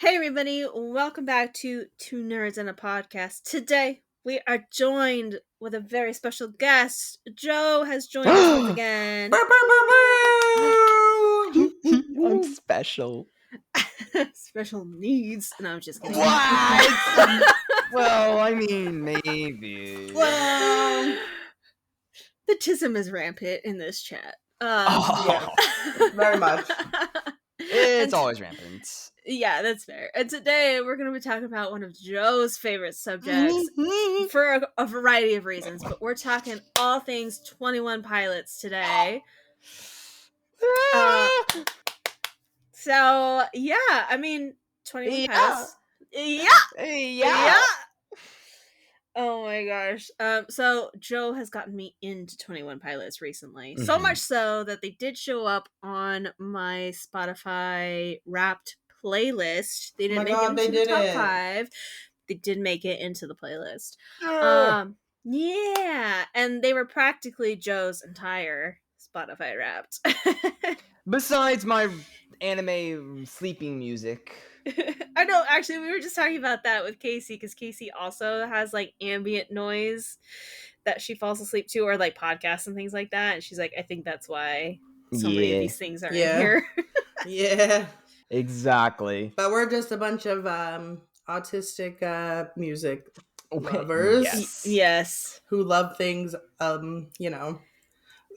Hey everybody, welcome back to Two Nerds and a Podcast. Today we are joined with a very special guest. Joe has joined us once again. I'm special. Special needs. No, I'm just kidding. What? Well, I mean, maybe. Well, the tism is rampant in this chat. Very much. It's always rampant. Yeah, that's fair. And today we're going to be talking about one of Joe's favorite subjects for a variety of reasons, but we're talking all things 21 Pilots today. So, yeah, I mean, 21 Pilots. Yeah. Oh my gosh. So Joe has gotten me into 21 Pilots recently. So much so that they did show up on my Spotify Wrapped playlist. They didn't make it into the top 5. They did make it into the playlist. Yeah, and they were practically Joe's entire Spotify Wrapped. Besides my anime sleeping music. I know, actually, we were just talking about that with Casey, because Casey also has, like, ambient noise that she falls asleep to, or, like, podcasts and things like that, and she's like, I think that's why so many of these things are in here. Yeah. Exactly. But we're just a bunch of autistic music lovers. Yes. Who love things, a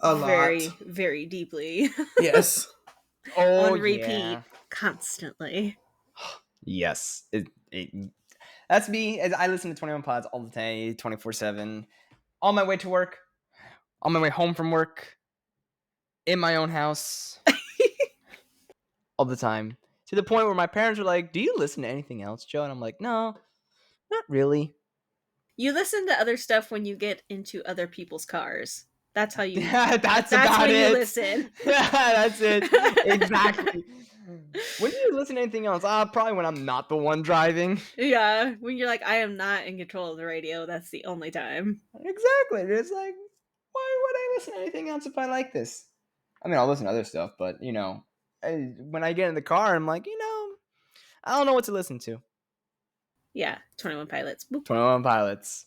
very, lot. very deeply. Yes. On repeat, constantly. Yes. That's me. I listen to 21 Pods all the day, 24/7. On my way to work, on my way home from work, in my own house, all the time. To the point where my parents were like, do you listen to anything else, Joe? And I'm like, no, not really. You listen to other stuff when you get into other people's cars. That's how you. That's about when it. You listen. That's it. Exactly. When do you listen to anything else? Probably when I'm not the one driving. Yeah, when you're like, I am not in control of the radio. That's the only time. Exactly. It's like, why would I listen to anything else if I like this? I mean, I'll listen to other stuff, but when I get in the car, I'm like, I don't know what to listen to. Yeah, 21 Pilots. Boop. 21 Pilots.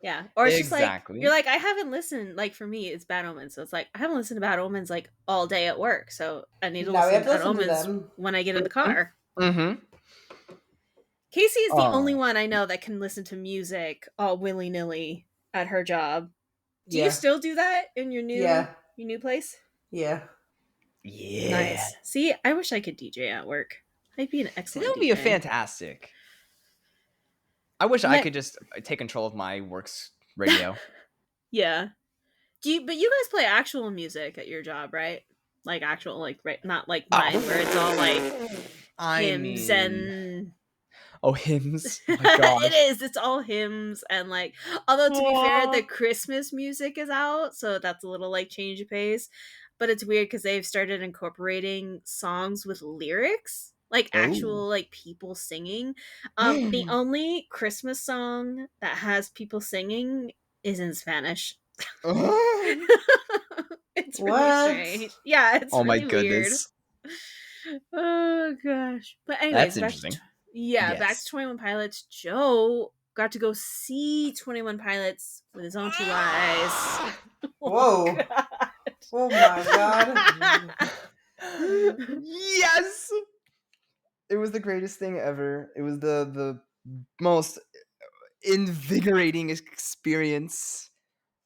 Yeah, or it's just like, you're like, I haven't listened, like, for me, it's Bad Omens, so it's like, I haven't listened to Bad Omens, like, all day at work, so I need to listen to Bad Omens when I get in the car. Mm-hmm. Casey is the only one I know that can listen to music all willy-nilly at her job. Do you still do that in your new place? Yeah. Nice. See, I wish I could DJ at work. I'd be an excellent That would DJ. be fantastic. I wish I could just take control of my work's radio. Yeah. But you guys play actual music at your job, right? Like actual, like, right, not like mine, where it's all like hymns and. Oh, hymns! Oh my gosh. It is. It's all hymns and like. Although to be fair, the Christmas music is out, so that's a little like change of pace. But it's weird because they've started incorporating songs with lyrics. Like actual like people singing. The only Christmas song that has people singing is in Spanish. It's really strange. Yeah, it's really my goodness. Weird. Oh gosh. But anyways, that's interesting. Back to 21 Pilots. Joe got to go see 21 Pilots with his own 2 eyes. Whoa. Oh my god. Yes. It was the greatest thing ever. It was the most invigorating experience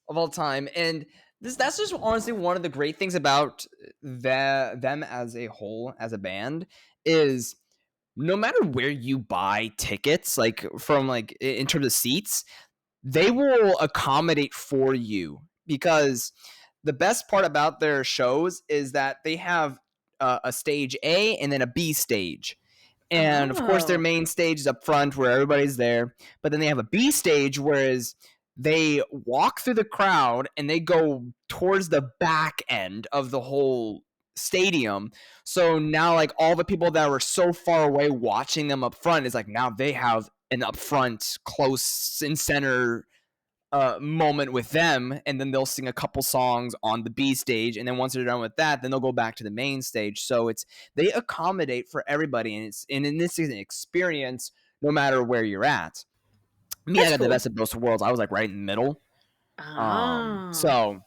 of all time. And that's just honestly one of the great things about them as a whole, as a band, is no matter where you buy tickets, like from like in terms of seats, they will accommodate for you, because the best part about their shows is that they have a stage A and then a B stage. And of course, their main stage is up front where everybody's there. But then they have a B stage, whereas they walk through the crowd and they go towards the back end of the whole stadium. So now, like, all the people that were so far away watching them up front is like, now they have an up front, close in center moment with them, and then they'll sing a couple songs on the B stage, and then once they're done with that, then they'll go back to the main stage. So they accommodate for everybody, and in this is an experience no matter where you're at. Me, I got the best of both worlds. I was like right in the middle. So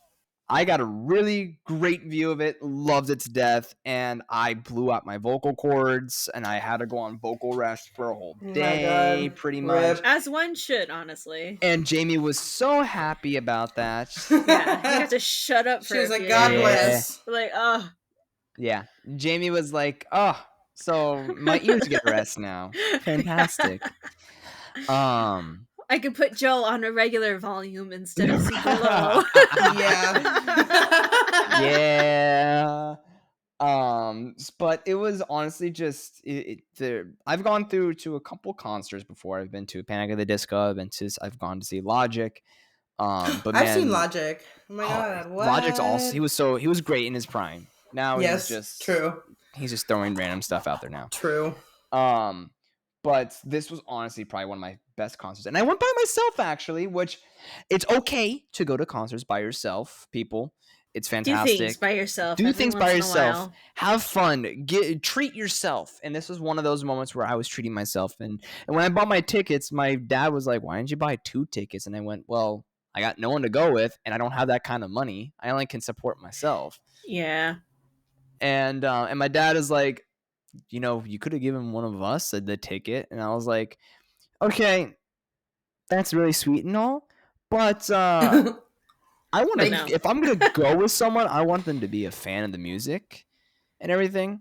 I got a really great view of it, loved it to death, and I blew out my vocal cords, and I had to go on vocal rest for a whole day, pretty much. As one should, honestly. And Jamie was so happy about that. Yeah, you have to shut up for She was like, God bless. Like, oh. Yeah, Jamie was like, oh, so my ears get rest now. Fantastic. I could put Joe on a regular volume instead of super low. Yeah. But it was honestly just I've gone through to a couple concerts before. I've been to Panic at the Disco. I've gone to see Logic. But I've seen Logic. Oh my god, what? Logic's also he was great in his prime. Now he's just throwing random stuff out there now. True. But this was honestly probably one of my best concerts. And I went by myself, actually, which it's okay to go to concerts by yourself, people. It's fantastic. Do things by yourself. Do things by yourself. Have fun. Treat yourself. And this was one of those moments where I was treating myself. And when I bought my tickets, my dad was like, why didn't you buy 2 tickets? And I went, well, I got no one to go with, and I don't have that kind of money. I only can support myself. Yeah. And my dad is like, you could have given one of us the ticket. And I was like, okay, that's really sweet and all, but I want to. If I'm gonna go with someone, I want them to be a fan of the music and everything.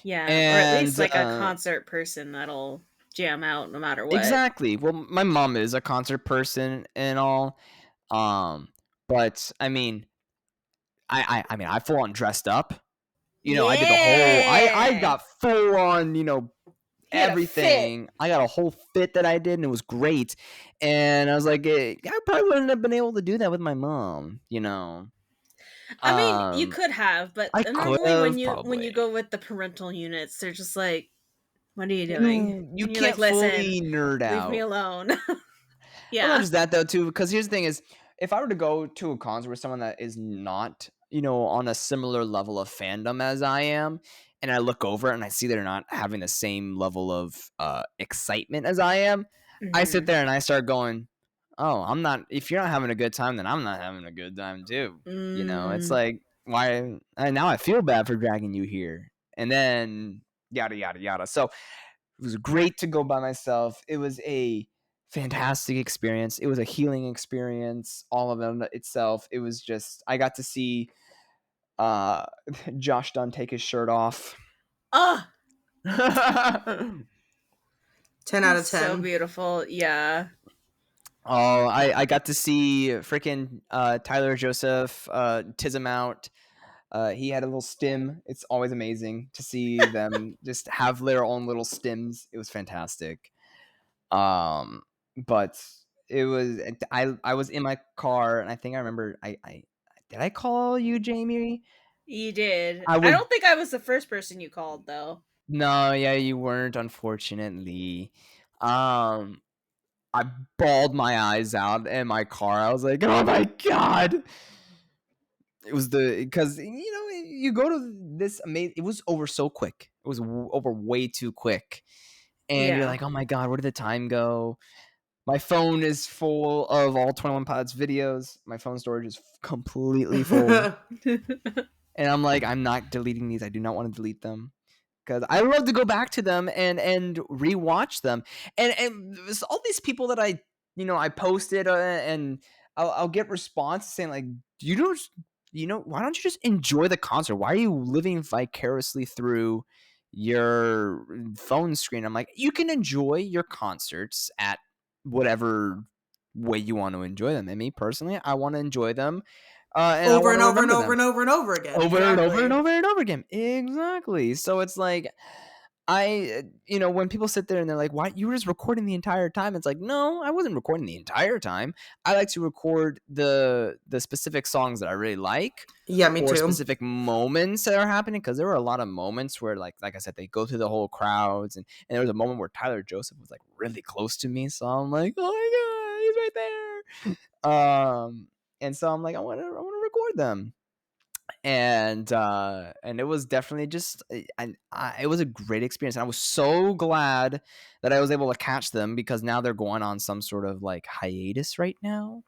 Yeah, or at least like a concert person that'll jam out no matter what. Exactly. Well, my mom is a concert person and all, but I mean, I full on dressed up. I did the whole. I got full on. Everything. I got a whole fit that I did, and it was great. And I was like, I probably wouldn't have been able to do that with my mom. I mean, you could have, but normally when you go with the parental units, they're just like, "What are you doing? You can't fully nerd out. Leave me alone." Yeah. Well, not just that though, too. Because here's the thing: is if I were to go to a concert with someone that is not, on a similar level of fandom as I am, and I look over and I see they're not having the same level of excitement as I am, I sit there and I start going, oh, I'm not. If you're not having a good time, then I'm not having a good time too. It's like, why? Now I feel bad for dragging you here, and then yada yada yada. So it was great to go by myself. It was a fantastic experience. It was a healing experience. All of it itself. It was just I got to see Josh Dunn take his shirt off. 10 out of 10. So beautiful. Yeah. Oh, I got to see freaking Tyler Joseph Tism out. He had a little stim. It's always amazing to see them just have their own little stims. It was fantastic. But it was I was in my car, and I think I remember I did I call you, Jamie? You did. I don't think I was the first person you called though. No, yeah, you weren't, unfortunately. I bawled my eyes out in my car. I was like, oh my god. It was because you go to this amazing. It was over so quick. It was over way too quick, and you're like, oh my god, where did the time go? My phone is full of all 21 Pilots videos. My phone storage is completely full, and I'm like, I'm not deleting these. I do not want to delete them because I love to go back to them and rewatch them. And all these people that I posted and I'll get response saying like, why don't you just enjoy the concert? Why are you living vicariously through your phone screen? I'm like, you can enjoy your concerts at whatever way you want to enjoy them. And me personally, I want to enjoy them over and over and over and over and over again. Over and over and over and over again. Exactly. So it's like, when people sit there and they're like, why, you were just recording the entire time? It's like, no, I wasn't recording the entire time. I like to record the specific songs that I really like. Yeah, me too. Specific moments that are happening, because there were a lot of moments where, like I said, they go through the whole crowds, and there was a moment where Tyler Joseph was like really close to me, so I'm like, oh my god, he's right there. And so I'm like, I want to record them. And it was definitely just it was a great experience, and I was so glad that I was able to catch them, because now they're going on some sort of like hiatus right now,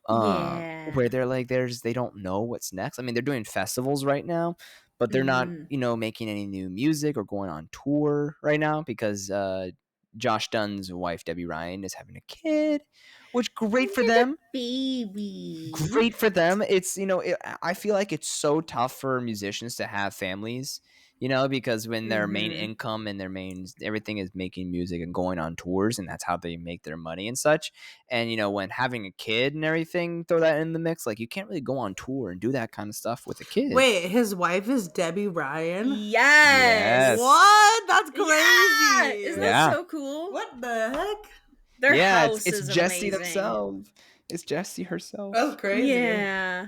where they're like they don't know what's next. I mean, they're doing festivals right now, but they're not making any new music or going on tour right now, because Josh Dunn's wife Debbie Ryan is having a kid, which great for them. Baby. Great for them. It's I feel like it's so tough for musicians to have families, because when their main income and their main everything is making music and going on tours, and that's how they make their money and such. And when having a kid and everything, throw that in the mix, like you can't really go on tour and do that kind of stuff with a kid. Wait, his wife is Debbie Ryan? Yes. What? That's crazy. Yeah. Isn't that so cool? What the heck? Their house it's is Jessie amazing. themselves. It's Jessie herself. That's crazy. Yeah.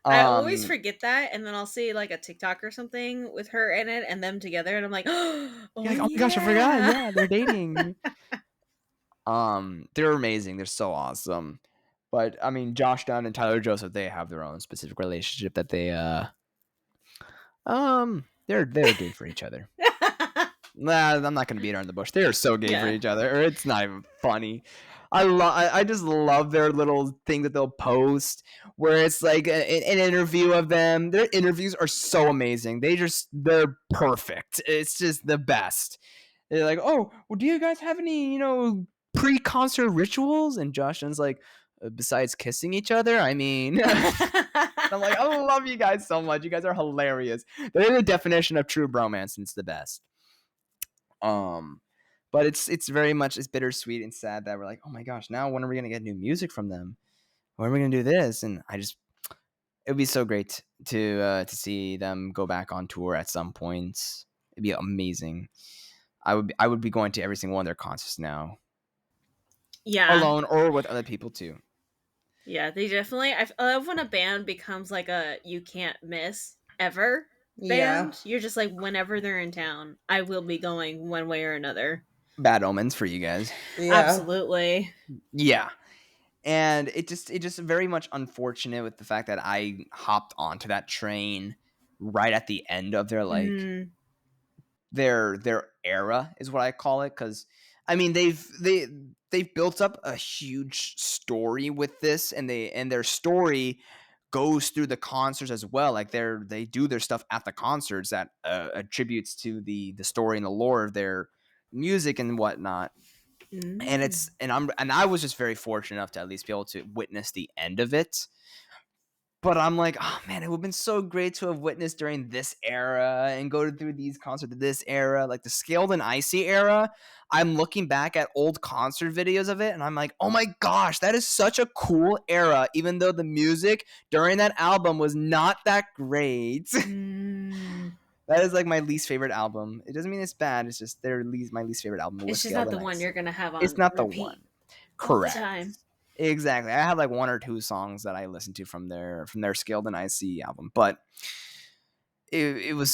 I always forget that, and then I'll see like a TikTok or something with her in it and them together, and I'm like, oh my gosh, I forgot. Yeah, they're dating. They're amazing. They're so awesome. But I mean, Josh Dunn and Tyler Joseph, they have their own specific relationship that they they're gay for each other. Nah, I'm not gonna beat around the bush. They are so gay for each other, or it's not even funny. I just love their little thing that they'll post where it's like an interview of them. Their interviews are so amazing. They're perfect. It's just the best. They're like, oh, well, do you guys have any, pre-concert rituals? And Josh Dunn's like, besides kissing each other, I mean. I'm like, I love you guys so much. You guys are hilarious. They're the definition of true bromance, and it's the best. But it's very much, it's bittersweet and sad that we're like, oh my gosh, now when are we gonna get new music from them? When are we gonna do this? And it would be so great to see them go back on tour at some point. It'd be amazing. I would be going to every single one of their concerts now. Yeah, alone or with other people too. Yeah, they definitely. I love when a band becomes like a you can't miss ever band. You're just like, whenever they're in town, I will be going one way or another. Bad omens for you guys. Yeah. Absolutely. Yeah. And it just very much unfortunate with the fact that I hopped onto that train right at the end of their like their era is what I call it, because I mean they've built up a huge story with this, and their story goes through the concerts as well. Like they do their stuff at the concerts that attributes to the story and the lore of their music and whatnot. And I was just very fortunate enough to at least be able to witness the end of it. But I'm like, oh man, it would have been so great to have witnessed during this era and go through these concerts of this era, like the Scaled and Icy era. I'm looking back at old concert videos of it, and I'm like, oh my gosh, that is such a cool era, even though the music during that album was not that great. That is like my least favorite album. It doesn't mean it's bad. It's just my least favorite album. It's just not the one you're gonna have on. It's not repeat the one. Correct. All the time. Exactly. I have like one or two songs that I listened to from their Scaled and Icy album, but it would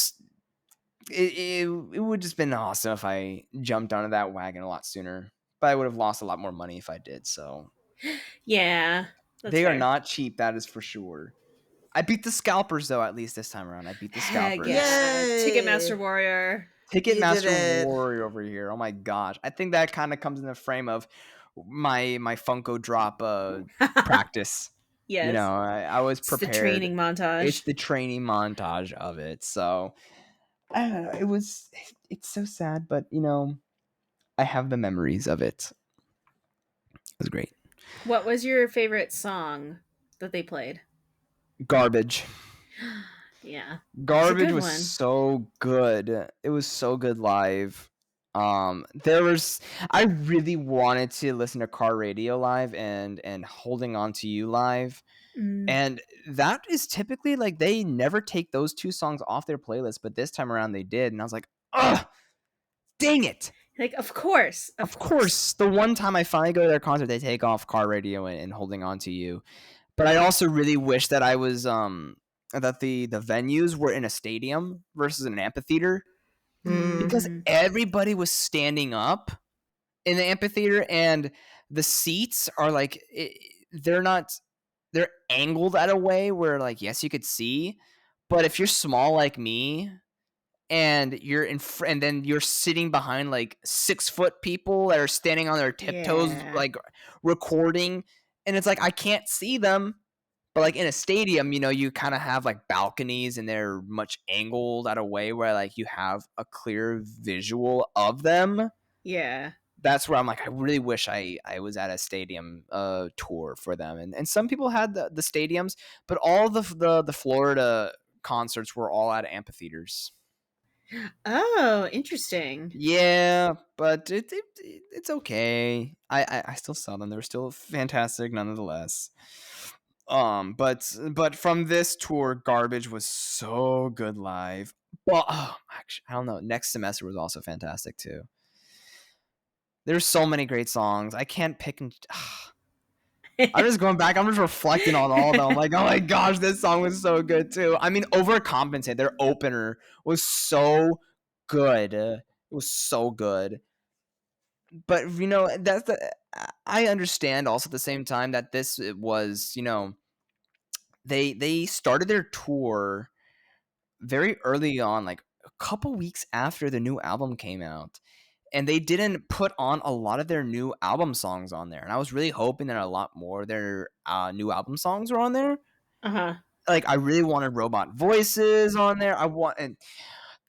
just been awesome if I jumped onto that wagon a lot sooner. But I would have lost a lot more money if I did. So yeah, they are not cheap. That is for sure. I beat the scalpers though. At least this time around, I beat the scalpers. Yeah, Ticketmaster Warrior. Ticketmaster Warrior over here. Oh my gosh, I think that kind of comes in the frame of my Funko Drop practice. Yes. I was prepared. It's the training montage. It's the training montage of it. So it's so sad, but I have the memories of it. It was great. What was your favorite song that they played? Garbage. Yeah. Garbage was so good. It was so good live. I really wanted to listen to Car Radio live and Holding On to You live. And that is typically like they never take those two songs off their playlist, but this time around they did, and I was like, ugh, dang it. Like, of course. Of course. The one time I finally go to their concert, they take off Car Radio and Holding On to You. But I also really wish that I was that the venues were in a stadium versus an amphitheater. Because everybody was standing up in the amphitheater, and the seats are like they're not they're angled at a way where like yes you could see, but if you're small like me and you're and then you're sitting behind like 6 foot people that are standing on their tiptoes Yeah. like recording, and it's like I can't see them. But like in a stadium, you kind of have like balconies and they're much angled at a way where like you have a clear visual of them. Yeah. That's where I'm like, I really wish I was at a stadium tour for them. And some people had the stadiums, but all the Florida concerts were all at amphitheaters. Oh, interesting. Yeah, but it's okay. I still saw them. They were still fantastic nonetheless. But from this tour, Garbage was so good live. But actually, I don't know. Next semester was also fantastic too. There's so many great songs. I can't pick and. I'm just going back. I'm just reflecting on all of them. I'm like, oh my gosh, this song was so good too. I mean, Overcompensate, their opener was so good. It was so good. But that's the. I understand also at the same time that this was they started their tour very early on, like a couple weeks after the new album came out. And they didn't put on a lot of their new album songs on there. And I was really hoping that a lot more of their new album songs were on there. Uh-huh. Like I really wanted Robot Voices on there. And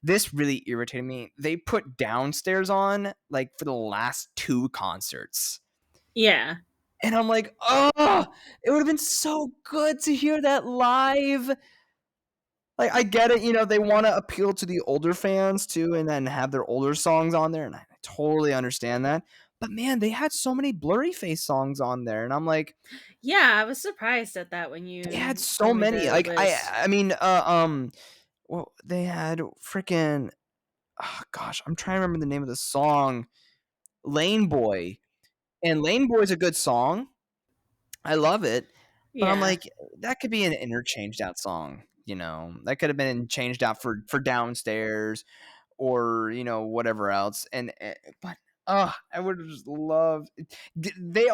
this really irritated me. They put Downstairs on like for the last 2 concerts. Yeah. And I'm like, oh, it would have been so good to hear that live. Like I get it, they want to appeal to the older fans too, and then have their older songs on there, and I totally understand that. But man, they had so many Blurry Face songs on there, and I'm like, Yeah, I was surprised at that when they you had so told me many. the Like list. I mean, well, they had freaking, oh, gosh, I'm trying to remember the name of the song, Lane Boy, and Lane Boy is a good song. I love it, but I'm Yeah. like, that could be an interchanged out song. That could have been changed out for Downstairs or whatever else. And but I would have just loved. They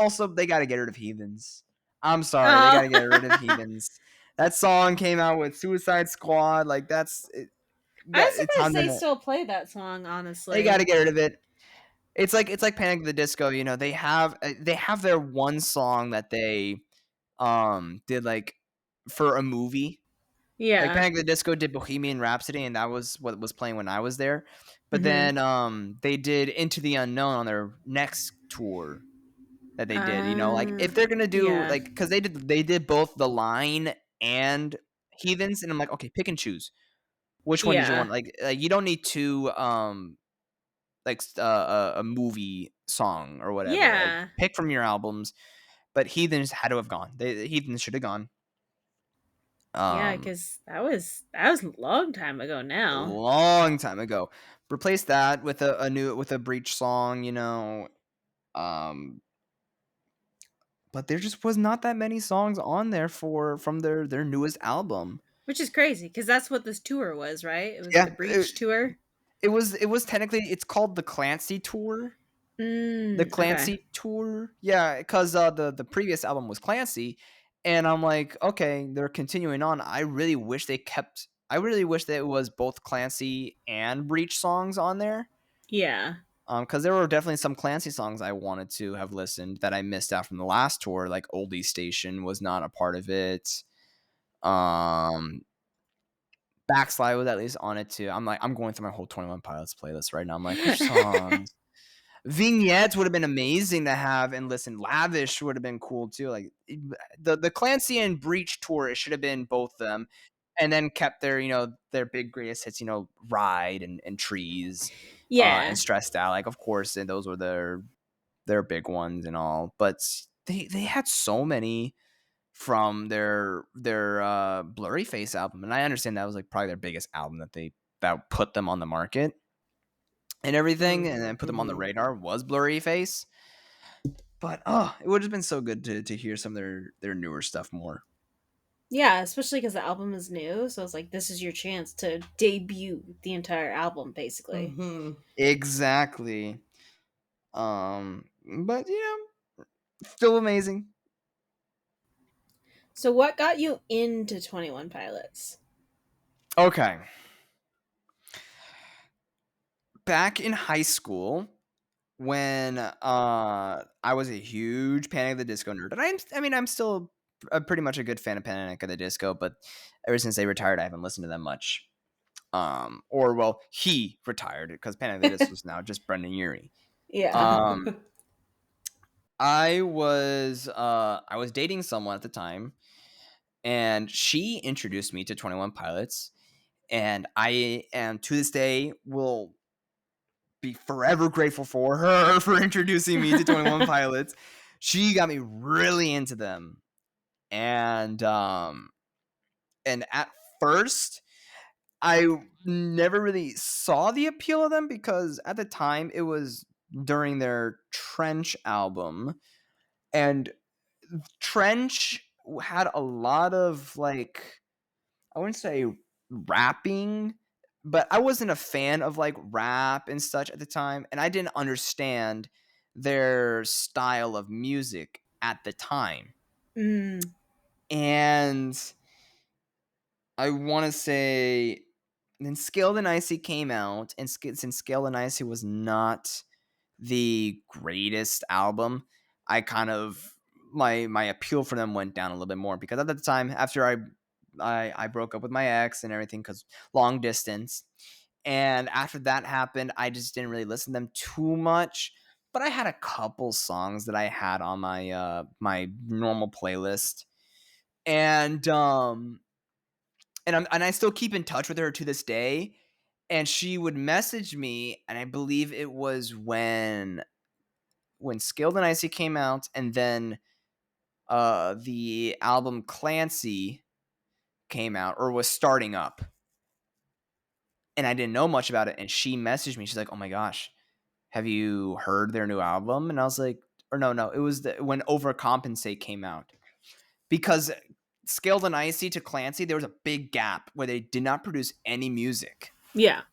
got to get rid of Heathens. I'm sorry, they got Oh. to get rid of Heathens. That song came out with Suicide Squad. Like that's it, I'm that it's surprised time they to. still play that song, They got honestly. to get rid of it. It's like Panic at the Disco. They have their one song that they did like for a movie. Like Yeah. Panic at the Disco did Bohemian Rhapsody, and that was what was playing when I was there. But Mm-hmm. then they did Into the Unknown on their next tour that they did. Like if they're gonna do Yeah. like because they did both The Line and Heathens, and I'm like, okay, pick and choose. Which one did you Yeah. want? Like you don't need two like a movie song or whatever. Like Yeah. pick from your albums. But Heathens had to have gone. Heathens should have gone. Yeah, Um, because that was a long time ago now. long time ago. Replace that with a Breach song. Um, but there just was not that many songs on there from their newest album. Which is crazy, because that's what this tour was, right? It was the Yeah, Breach tour. it was technically it's called the Clancy tour. The Okay. Clancy tour, yeah, because the previous album was Clancy, and I'm like, okay, they're continuing on. I really wish they kept. I really wish that it was both Clancy and Breach songs on there. Yeah. Because there were definitely some Clancy songs I wanted to have listened that I missed out from the last tour. Like Oldie Station was not a part of it. Um, Backslide was at least on it too. I'm going through my whole 21 Pilots playlist right now. I'm like, which songs? Vignettes would have been amazing to have and listen. Lavish would have been cool too. Like the Clancy and Breach tour, it should have been both of them, and then kept their big greatest hits. Ride and Trees, and Yeah. Stressed Out. Like of course, and those were their big ones and all. But they had so many from their Blurry Face album, and I understand that was like probably their biggest album that put them on the market and everything, and then put them on the Mm-hmm. radar was Blurry Face. But it would have been so good to hear some of their newer stuff more. Yeah, especially because the album is new, so it's like this is your chance to debut the entire album, basically. Mm-hmm. Exactly. But still amazing. So what got you into 21 Pilots? Okay. Back in high school, when I was a huge Panic at the Disco nerd, and I'm still pretty much a good fan of Panic at the Disco, but ever since they retired, I haven't listened to them much. Or well, he retired because Panic at the Disco is now just Brendan Urie. Yeah. Um, I was dating someone at the time, and she introduced me to 21 Pilots, and I am to this day will be forever grateful for her for introducing me to 21 Pilots. She got me really into them. And at first I never really saw the appeal of them because at the time it was during their Trench album, and Trench had a lot of like, I wouldn't say rapping, but I wasn't a fan of like rap and such at the time, and I didn't understand their style of music at the time. Mm. And I want to say then Scaled and Icy came out, and since Scaled and Icy was not the greatest album, I kind of my appeal for them went down a little bit more because at the time after I broke up with my ex and everything because long distance, and after that happened, I just didn't really listen to them too much. But I had a couple songs that I had on my normal playlist, and I still keep in touch with her to this day. And she would message me, and I believe it was when Skilled and Icy came out, and then the album Clancy came out or was starting up, and I didn't know much about it. And she messaged me. She's like, "Oh my gosh, have you heard their new album?" And I was like, "Or no, it was when Overcompensate came out." Because Scaled and Icy to Clancy, there was a big gap where they did not produce any music. Yeah.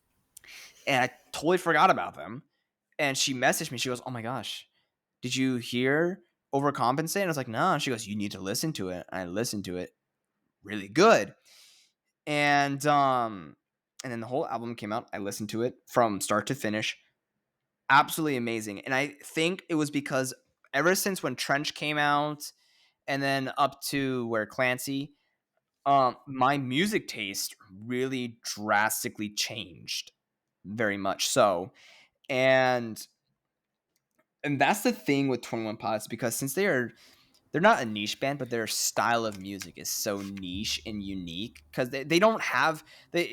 And I totally forgot about them. And she messaged me. She goes, "Oh my gosh, did you hear Overcompensate?" And I was like, "No." And she goes, "You need to listen to it." And I listened to it. Really good. And then the whole album came out. I listened to it from start to finish. Absolutely amazing. And I think it was because ever since when Trench came out and then up to where Clancy, my music taste really drastically changed, very much so. And that's the thing with 21 Pilots, because since they're not a niche band, but their style of music is so niche and unique because they don't have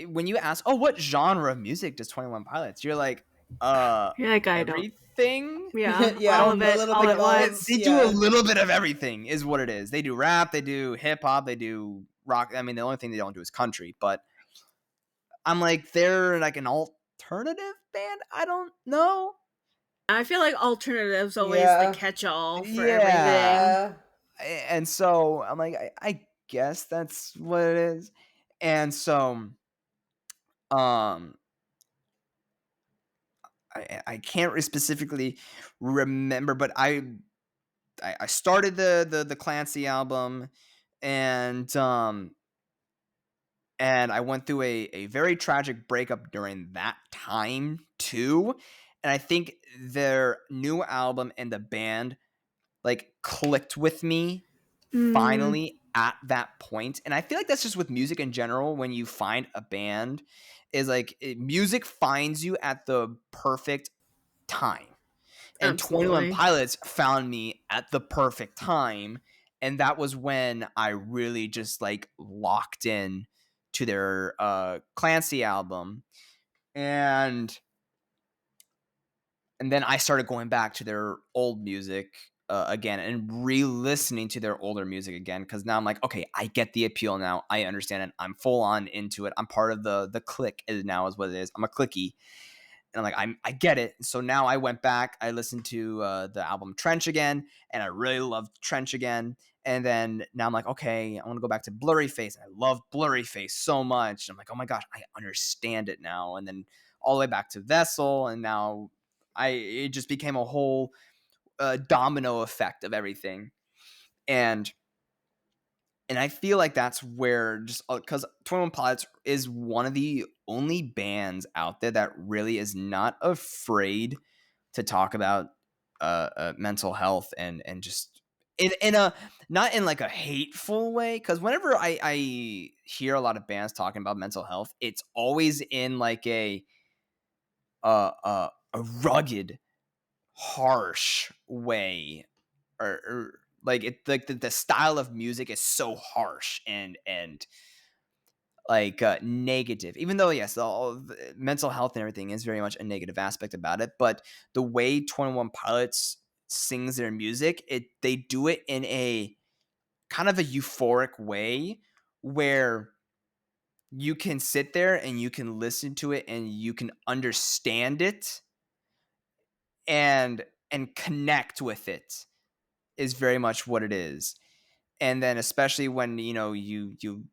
when you ask, "Oh, what genre of music does 21 Pilots?" You're like, You're like, I don't. everything. Yeah. Yeah, All Don't of a it. little All bit at of all. once. They do a Yeah. little bit of everything is what it is. They do rap, they do hip hop, they do rock. I mean, the only thing they don't do is country, but I'm like, they're like an alternative band. I don't know. I feel like alternative's always the Yeah. catch-all for everything. Yeah. And so I'm like, I guess that's what it is. And so, um, I can't specifically remember, but I started the Clancy album, and I went through a very tragic breakup during that time too. And I think their new album and the band like clicked with me Mm. finally at that point. And I feel like that's just with music in general. When you find a band, is like music finds you at the perfect time. And 21 Absolutely. Pilots found me at the perfect time. And that was when I really just like locked in to their Clancy album. And then I started going back to their old music again and re-listening to their older music again, because now I'm like, okay, I get the appeal now. I understand it. I'm full on into it. I'm part of the clique. Now is what it is. I'm a clicky, and I'm like, I get it. So now I went back. I listened to the album Trench again, and I really loved Trench again. And then now I'm like, okay, I want to go back to Blurry Face. And I love Blurry Face so much. And I'm like, oh my gosh, I understand it now. And then all the way back to Vessel, and now it just became a whole domino effect of everything. And And I feel like that's where, just because 21 Pilots is one of the only bands out there that really is not afraid to talk about mental health, and just in a, not in like a hateful way. Because whenever I hear a lot of bands talking about mental health, it's always in like a rugged, harsh way, or like it, like the style of music is so harsh and like negative, even though yes, all the mental health and everything is very much a negative aspect about it. But the way 21 Pilots sings their music, they do it in a kind of a euphoric way, where you can sit there and you can listen to it and you can understand it and connect with it, is very much what it is. And then especially when you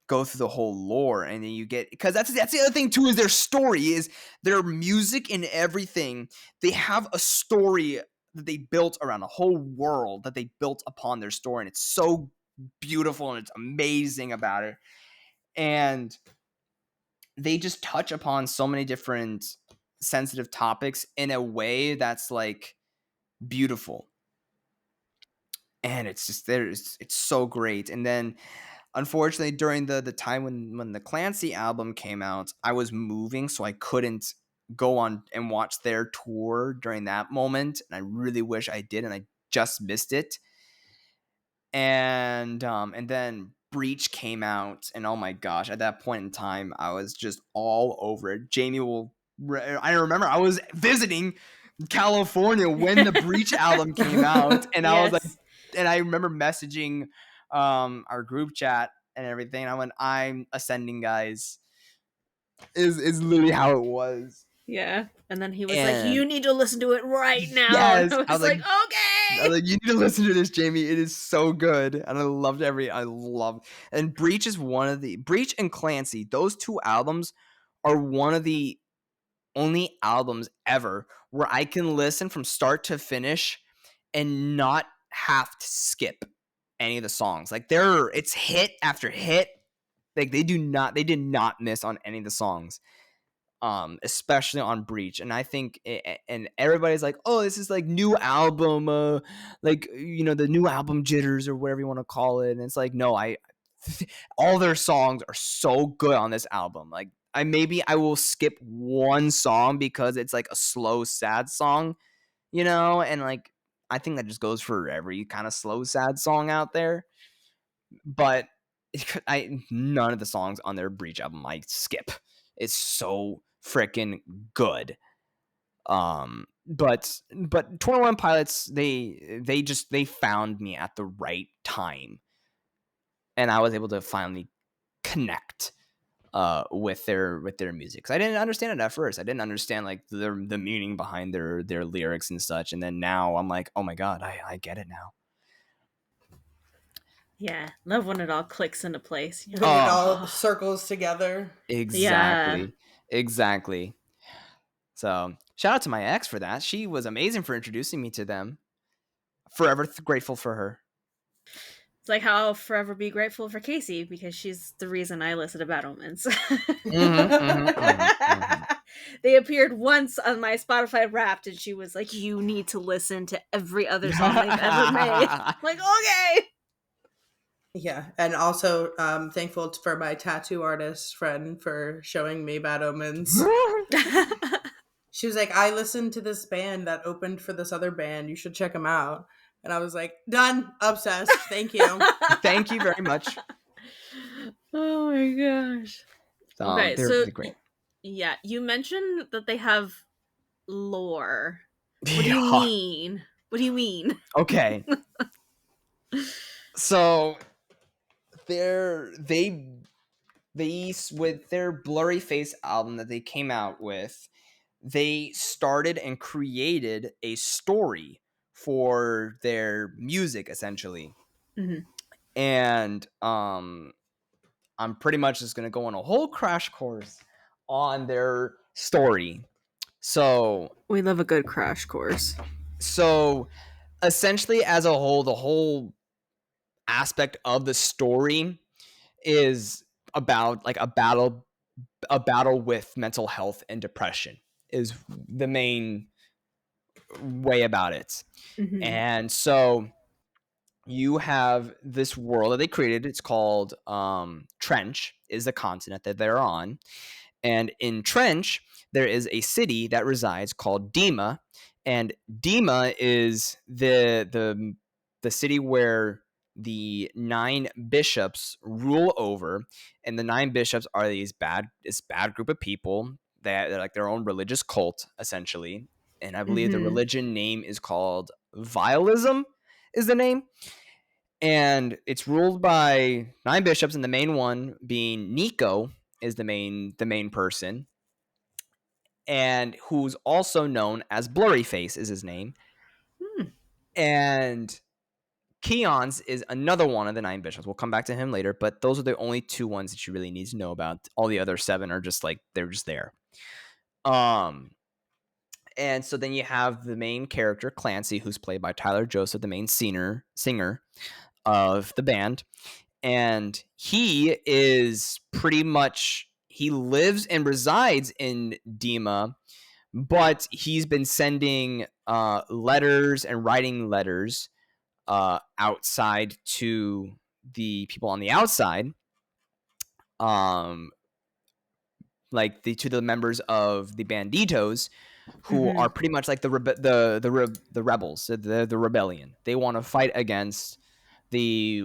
go through the whole lore, and then you get, because that's the other thing too, is their story, is their music and everything. They have a story that they built around, a whole world that they built upon their story, and it's so beautiful and it's amazing about it. And they just touch upon so many different sensitive topics in a way that's like beautiful, and it's just it's so great. And then unfortunately, during the time when the Clancy album came out, I was moving, so I couldn't go on and watch their tour during that moment, and I really wish I did, and I just missed it. And then Breach came out, and oh my gosh, at that point in time, I was just all over it. I remember I was visiting California when the Breach album came out, and I was like, Yes. and I remember messaging our group chat and everything. And I went, "I'm ascending, guys." Is literally how it was. Yeah. And then he was like, And "You need to listen to it right now." And yes, I I was was like, like, "Okay." "You need to listen to this, Jamie. It is so good." And and Breach and Clancy, those two albums are one of the only albums ever where I can listen from start to finish and not have to skip any of the songs. Like it's hit after hit. Like they did not miss on any of the songs. Especially on Breach. And I think and everybody's like, "Oh, this is like new album, like the new album jitters or whatever you want to call it." And it's like, no, all their songs are so good on this album. Like I will skip one song because it's like a slow, sad song, and like I think that just goes for every kind of slow, sad song out there. But none of the songs on their Breach album I skip. It's so freaking good. But 21 Pilots, they found me at the right time, and I was able to finally connect with their music. 'Cause I didn't understand it at first. I didn't understand like the meaning behind their lyrics and such. And then now I'm like, oh my god, I get it now. Yeah. Love when it all clicks into place. When it all circles together. Exactly. Yeah. Exactly. So shout out to my ex for that. She was amazing for introducing me to them. Forever grateful for her. It's like how I'll forever be grateful for Casey because she's the reason I listen to Bad Omens. They appeared once on my Spotify Wrapped, and she was like, "You need to listen to every other song they've ever made." I'm like, okay. Yeah, and also thankful for my tattoo artist friend for showing me Bad Omens. She was like, "I listened to this band that opened for this other band. You should check them out." And I was like, "Done, obsessed. Thank you." Thank you very much. Oh my gosh. Okay, they're so really great. Yeah, you mentioned that they have lore. What do you mean? What do you mean? Okay. So they with their Blurry Face album that they came out with, they started and created a story for their music essentially. Mm-hmm. And I'm pretty much just gonna go on a whole crash course on their story. So we love a good crash course. So essentially, as a whole, the whole aspect of the story is about like a battle with mental health and depression is the main way about it. Mhm. And so you have this world that they created. It's called Trench is the continent that they're on. And in Trench, there is a city that resides called Dima. And Dima is the city where the 9 bishops rule over. And the 9 bishops are this bad group of people that they're like their own religious cult, essentially. And I believe the religion name is called Vialism is the name. And it's ruled by 9 bishops, and the main one being Nico is the main person, and who's also known as Blurryface is his name. And Keon's is another one of the 9 bishops. We'll come back to him later, but those are the only 2 ones that you really need to know about. All the other 7 are just like they're just there. And so then you have the main character Clancy, who's played by Tyler Joseph, the main singer of the band. And he is pretty much, he lives and resides in Dima, but he's been sending letters and writing letters outside to the people on the outside, like to the members of the Banditos, who are pretty much like the rebels, the rebellion. They want to fight against the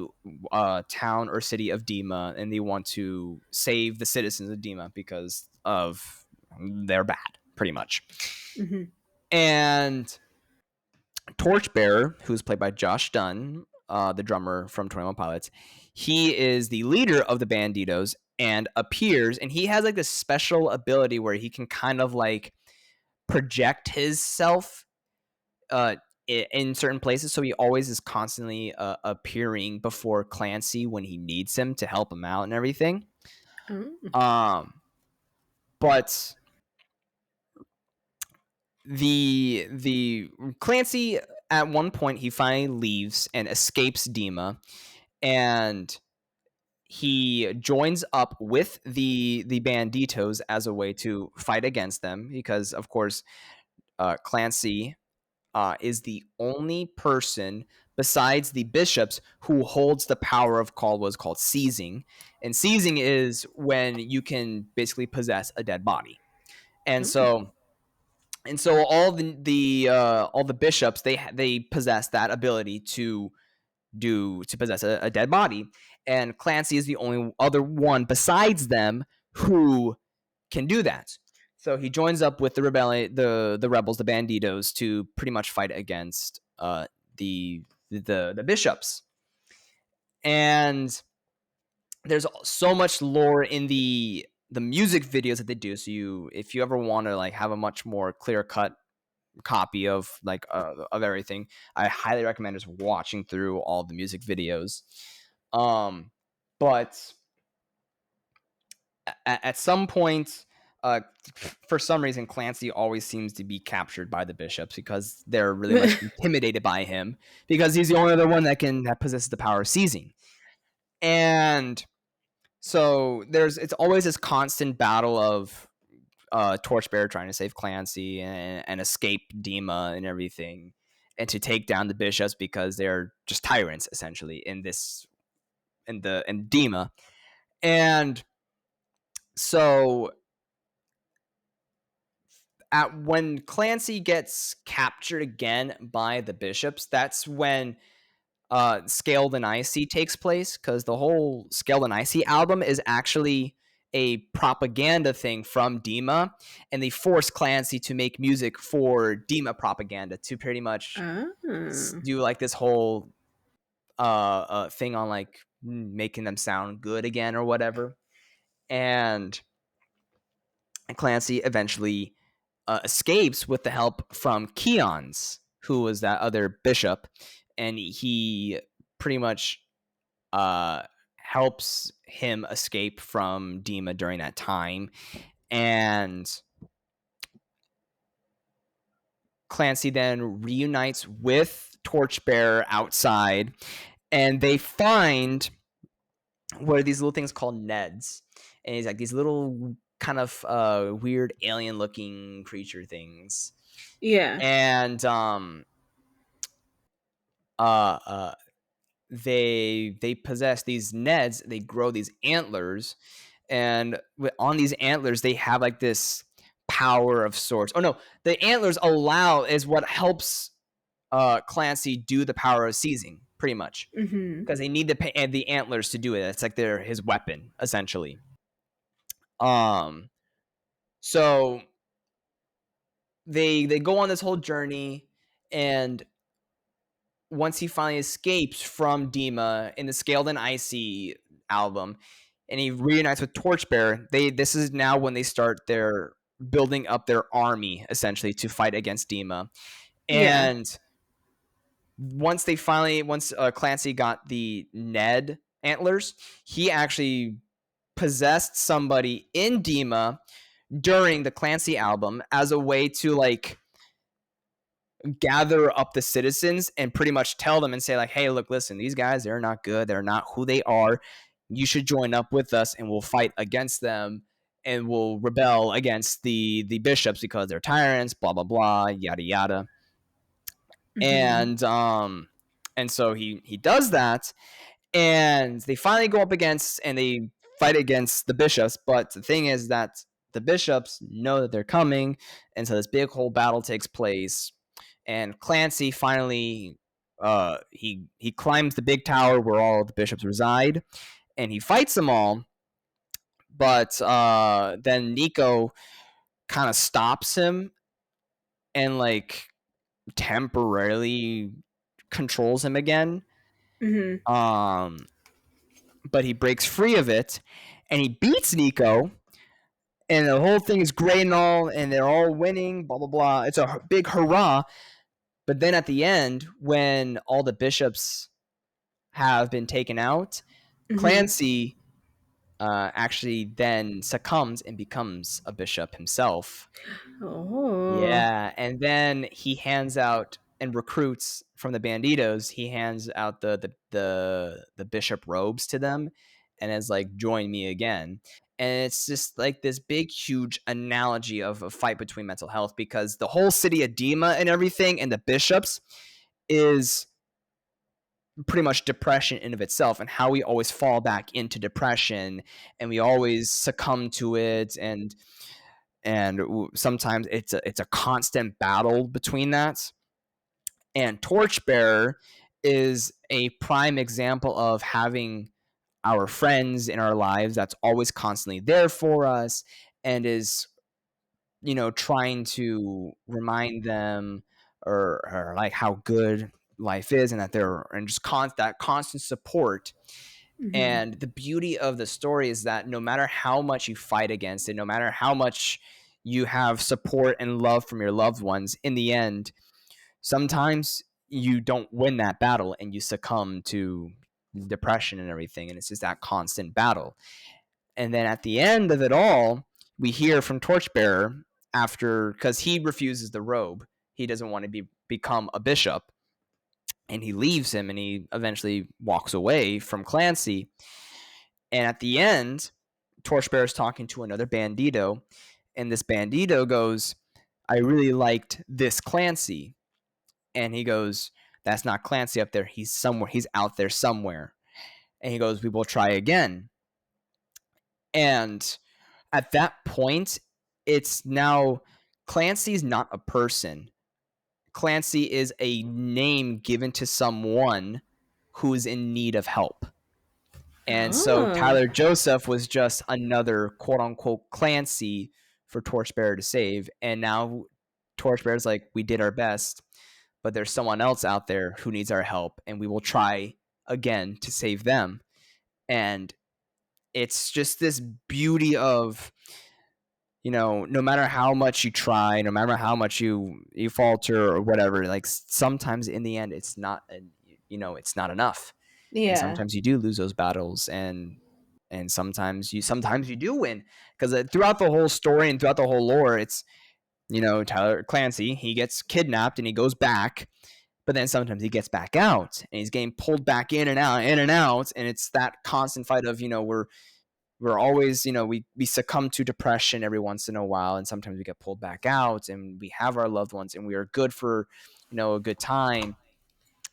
town or city of Dima, and they want to save the citizens of Dima because of they're bad, pretty much. And Torchbearer, who's played by Josh Dunn, the drummer from 21 Pilots, he is the leader of the Banditos and appears, and he has like this special ability where he can kind of like project his self in certain places, so he always is constantly appearing before Clancy when he needs him to help him out and everything. But the Clancy at one point he finally leaves and escapes Dima, and he joins up with the Banditos as a way to fight against them because, of course, Clancy is the only person besides the bishops who holds the power of what's called seizing. And seizing is when you can basically possess a dead body. And so all the bishops they possess that ability to possess a dead body, and Clancy is the only other one besides them who can do that. So he joins up with the rebellion, the rebels, the Banditos, to pretty much fight against the bishops. And there's so much lore in the music videos that they do. So if you ever want to like have a much more clear cut copy of like of everything, I highly recommend just watching through all the music videos. But at some point, for some reason, Clancy always seems to be captured by the bishops because they're really much intimidated by him because he's the only other one that possesses the power of seizing. And so it's always this constant battle of Torchbearer trying to save Clancy and escape Dima and everything, and to take down the bishops because they're just tyrants essentially in Dima. And so when Clancy gets captured again by the bishops, that's when Scaled and Icy takes place, because the whole Scaled and Icy album is actually a propaganda thing from Dima, and they force Clancy to make music for Dima propaganda to pretty much do like this whole thing on like making them sound good again or whatever. And Clancy eventually escapes with the help from Keon's, who was that other bishop, and he pretty much helps him escape from Dima during that time. And Clancy then reunites with Torchbearer outside, and they find what are these little things called Neds, and he's like these little kind of weird alien looking creature things. Yeah. And they possess these Neds. They grow these antlers, and on these antlers they have like this power of sorts. Oh no, the antlers is what helps Clancy do the power of seizing, pretty much, because they need the antlers to do it. It's like they're his weapon, essentially. So they go on this whole journey, and once he finally escapes from Dima in the Scaled and Icy album, and he reunites with Torchbearer, this is now when they start their building up their army, essentially, to fight against Dima. And once Clancy got the Ned antlers, he actually possessed somebody in Dima during the Clancy album as a way to like gather up the citizens and pretty much tell them and say like, hey, look, listen, these guys, they're not good, they're not who they are, you should join up with us and we'll fight against them and we'll rebel against the bishops because they're tyrants, blah blah blah, yada yada. And so he does that, and they finally go up against and they fight against the bishops. But the thing is that the bishops know that they're coming, and so this big whole battle takes place. And Clancy finally he climbs the big tower where all the bishops reside, and he fights them all. But then Nico kind of stops him and like temporarily controls him again. But he breaks free of it, and he beats Nico, and the whole thing is great and all, and they're all winning, blah blah blah. It's a big hurrah. But then at the end, when all the bishops have been taken out, Clancy actually then succumbs and becomes a bishop himself. Yeah, and then he hands out and recruits from the banditos. He hands out the bishop robes to them, and is like, "Join me again." And it's just like this big, huge analogy of a fight between mental health, because the whole city of Dima and everything, and the bishops, is pretty much depression in of itself, and how we always fall back into depression and we always succumb to it, and sometimes it's a constant battle between that. And Torchbearer is a prime example of having our friends in our lives that's always constantly there for us, and is trying to remind them or like how good life is, and that they're and just that constant support. And the beauty of the story is that no matter how much you fight against it, no matter how much you have support and love from your loved ones, in the end, sometimes you don't win that battle and you succumb to depression and everything, and it's just that constant battle. And then at the end of it all, we hear from Torchbearer, because he refuses the robe, he doesn't want to become a bishop, and he leaves him, and he eventually walks away from Clancy. And at the end, Torchbearer is talking to another bandito, and this bandito goes, "I really liked this Clancy." And he goes, "That's not Clancy up there. He's somewhere. He's out there somewhere." And he goes, "We will try again." And at that point, it's now Clancy's not a person. Clancy is a name given to someone who's in need of help. And so Tyler Joseph was just another quote-unquote Clancy for Torchbearer to save. And now Torchbearer's like, we did our best, but there's someone else out there who needs our help, and we will try again to save them. And it's just this beauty of, no matter how much you try, no matter how much you falter or whatever, like sometimes in the end, it's not, it's not enough. Yeah. And sometimes you do lose those battles, and sometimes you do win, because throughout the whole story and throughout the whole lore, it's, Tyler Clancy, he gets kidnapped and he goes back, but then sometimes he gets back out and he's getting pulled back in and out, and it's that constant fight of, we're always, we succumb to depression every once in a while, and sometimes we get pulled back out, and we have our loved ones, and we are good for, a good time,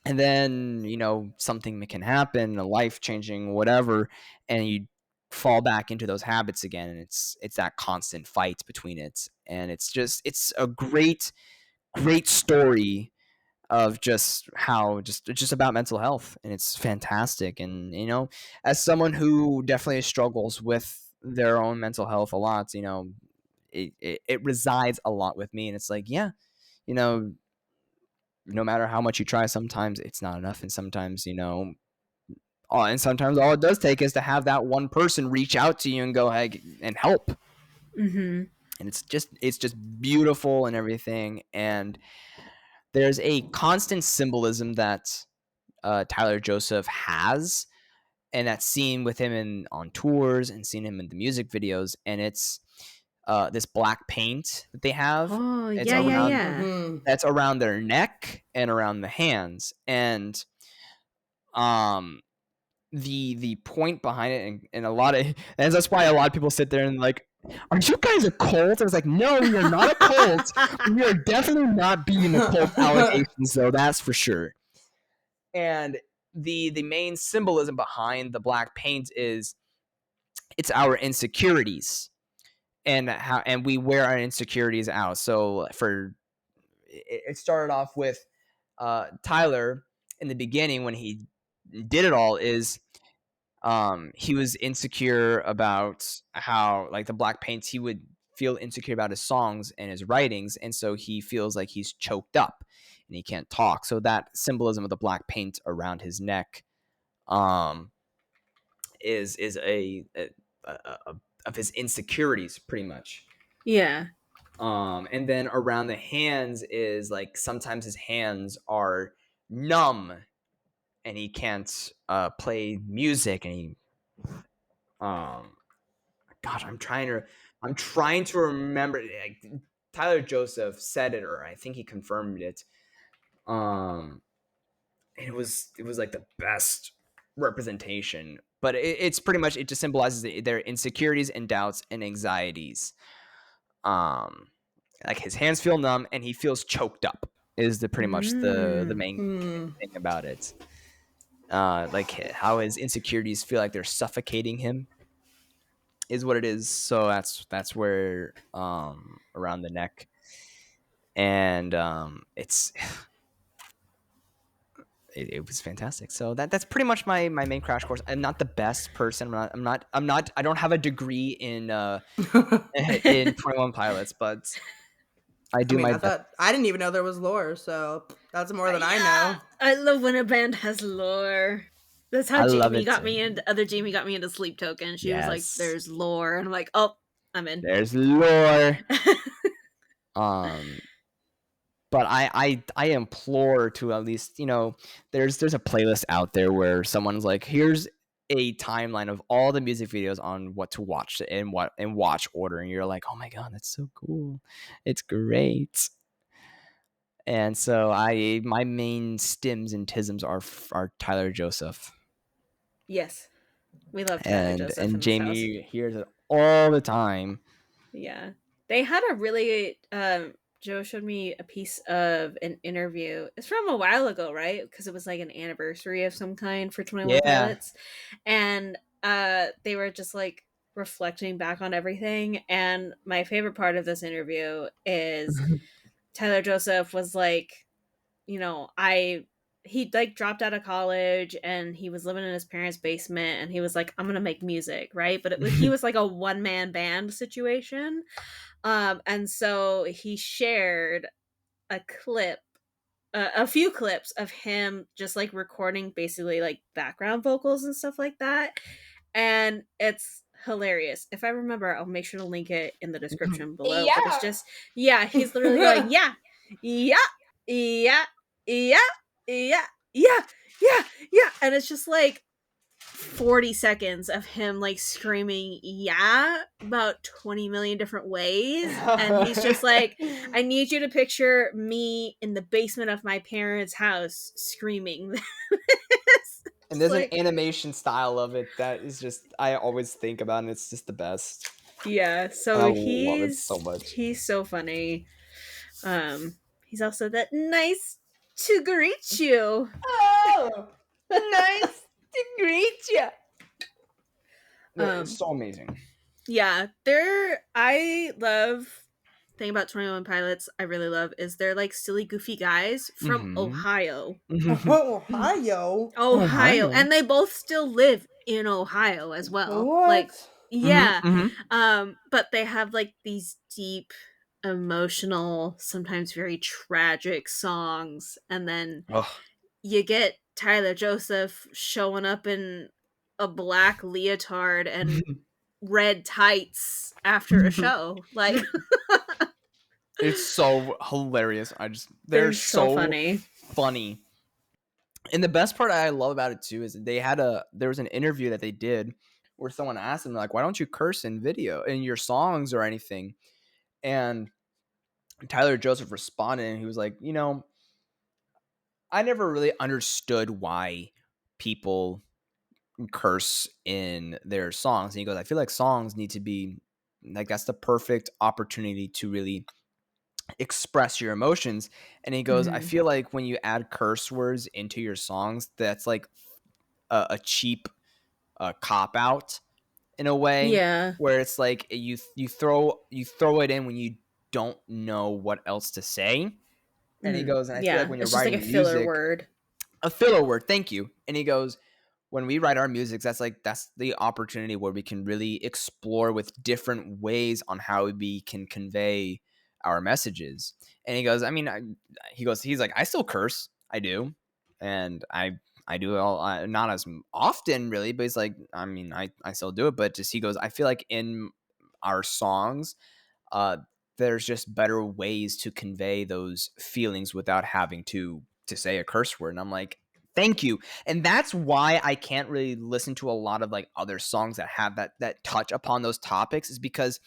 and then, something can happen, a life changing whatever, and you fall back into those habits again, and it's that constant fight between it, and it's a great story of just how just about mental health, and it's fantastic. And as someone who definitely struggles with their own mental health a lot, it resides a lot with me, and it's like, yeah, no matter how much you try, sometimes it's not enough, and sometimes all it does take is to have that one person reach out to you and go, hey, and help. Mm-hmm. And it's just beautiful and everything. And there's a constant symbolism that Tyler Joseph has, and that's seen with him on tours and seen him in the music videos. And it's this black paint that they have. Oh, It's yeah. That's around their neck and around the hands. And the point behind it, and a lot of, and that's why a lot of people sit there and like, are you guys a cult? I was like, no, we are not a cult. We are definitely not being a cult allegations, though, that's for sure. And the main symbolism behind the black paint is it's our insecurities, and we wear our insecurities out. So it started off with Tyler in the beginning when he did it all is he was insecure about how, like, the black paints, he would feel insecure about his songs and his writings, and so he feels like he's choked up and he can't talk. So that symbolism of the black paint around his neck is a of his insecurities, pretty much. Yeah. And then around the hands is like, sometimes his hands are numb and he can't play music, and he gosh, I'm trying to remember. Like, Tyler Joseph said it, or I think he confirmed it. It was like the best representation, but it's pretty much, it just symbolizes their insecurities and doubts and anxieties. Like, his hands feel numb and he feels choked up is pretty much the main thing about it. Like, how his insecurities feel like they're suffocating him is what it is. So that's where around the neck, and it's it was fantastic. So that's pretty much my main crash course. I'm not the best person. I'm not I don't have a degree in in 21 Pilots, but I do my best. I didn't even know there was lore, so that's more than I know. I love when a band has lore. That's how Jamie got me into Jamie got me into Sleep Token. She was like, "There's lore," and I'm like, "Oh, I'm in." There's lore. But I implore to at least, there's a playlist out there where someone's like, here's a timeline of all the music videos on what to watch and watch order, and you're like, oh my god, that's so cool, it's great. And so my main stims and tisms are Tyler Joseph. Yes, we love Tyler Joseph, and Jamie hears it all the time. Yeah, they had a really Joe showed me a piece of an interview. It's from a while ago, right? Because it was like an anniversary of some kind for 21 Pilots. And they were just like reflecting back on everything. And my favorite part of this interview is Tyler Joseph was like, he like dropped out of college and he was living in his parents' basement, and he was like, I'm gonna make music, right? But he was like a one-man band situation. And so he shared a few clips of him just like recording basically like background vocals and stuff like that. And it's hilarious. If I remember, I'll make sure to link it in the description below. Yeah. But it's just, he's literally going, yeah, and it's just like 40 seconds of him like screaming yeah about 20 million different ways, and he's just like, I need you to picture me in the basement of my parents' house screaming this. And there's Like, an animation style of it that is just I always think about, and it's just the best. yeah, And I so love it so much. he's so funny. He's also that nice to greet you. Oh, nice to greet you. It's Um, so amazing. yeah, I love thing about 21 Pilots I really love is they're like silly goofy guys from Mm-hmm. Ohio. Ohio. Ohio, and they both still live in Ohio as well. Like, What? yeah. Mm-hmm. But they have like these deep emotional, sometimes very tragic songs, and then Oh. you get Tyler Joseph showing up in a black leotard and red tights after a show. Like, It's so hilarious. They're they're so so funny. funny. And the best part I love about it too is there was an interview that they did where someone asked them like, why don't you curse in video in your songs or anything? And Tyler Joseph responded and he was like, I never really understood why people curse in their songs. And he goes, I feel like songs need to be like, that's the perfect opportunity to really express your emotions. And he goes, I Mm-hmm. feel like when you add curse words into your songs, that's like a cheap cop out in a way, Yeah. where it's like you throw it in when you don't know what else to say. And he goes, and I feel like Yeah, when you're it's just like a writing filler music, word. a filler word, thank you. And he goes, when we write our music, that's the opportunity where we can really explore with different ways on how we can convey our messages. And he goes, I mean, he's like, I still curse, I do, and I do it all, not as often really, but he's like, I mean, I still do it, but just he goes, I feel like in our songs, uh, there's just better ways to convey those feelings without having to say a curse word. And I'm like, thank you. And that's why I can't really listen to a lot of like other songs that have that touch upon those topics, is because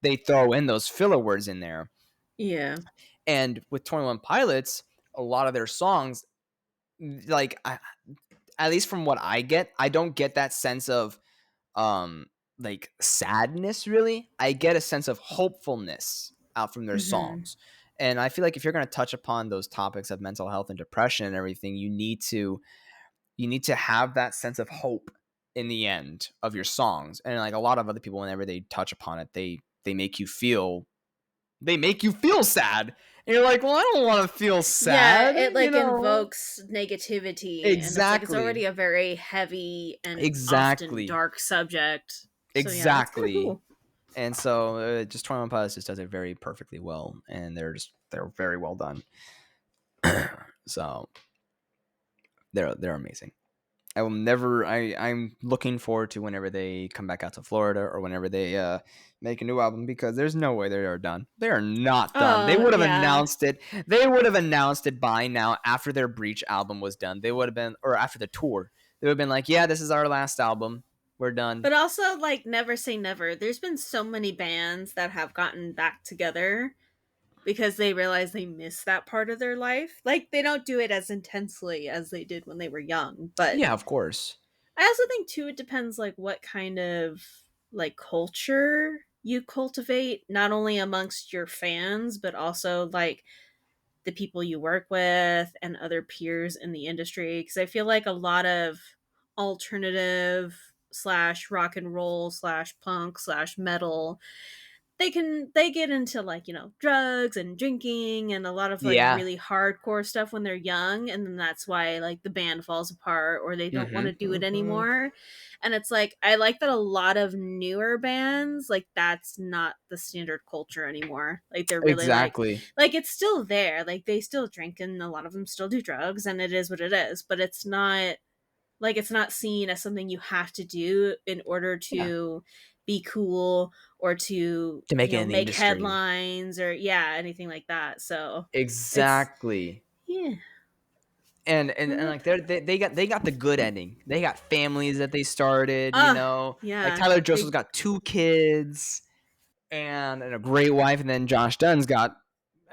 they throw in those filler words in there. Yeah. And with 21 Pilots, a lot of their songs, like at least from what I don't get that sense of like sadness really. I get a sense of hopefulness out from their Mm-hmm. songs. And I feel like if you're going to touch upon those topics of mental health and depression and everything, you need to have that sense of hope in the end of your songs. And like a lot of other people, whenever they touch upon it, they make you feel sad. And you're like, well, I don't want to feel Yeah, sad, it you like know? invokes negativity, and it's like it's Exactly. already a very heavy and often Exactly. dark subject. So yeah, that's kind of Exactly. cool. And so just 21 Pilots just does it very perfectly well, and they're very well done. So they're amazing. I will never. I'm looking forward to whenever they come back out to Florida or whenever they make a new album, because there's no way they are done. They are not done. They Oh, would have yeah. announced it. They would have announced it by now after their Breach album was done. They would have been, or after the tour, they would have been like, yeah, this is our last album. We're done. But also, like, never say never. There's been so many bands that have gotten back together because they realize they miss that part of their life. Like, they don't do it as intensely as they did when they were young, but Yeah, of course. I also think too it depends like what kind of like culture you cultivate, not only amongst your fans but also like the people you work with and other peers in the industry, because I feel like a lot of alternative slash rock and roll slash punk slash metal, they get into like, you know, drugs and drinking and a lot of like Yeah. really hardcore stuff when they're young, and then that's why like the band falls apart or they don't want to Mm-hmm. do it anymore. And it's like I like that a lot of newer bands, like that's not the standard culture anymore. Like they're really Exactly. like it's still there, like they still drink and a lot of them still do drugs and it is what it is, but it's not like it's not seen as something you have to do in order Yeah. to be cool or to, To make you it know, in the make industry. headlines or yeah, anything like that. So it's Exactly. yeah. and like they got the good ending. They got families that they started, you know. Like Yeah. Tyler Joseph's got 2 kids and a great wife, and then Josh Dunn's got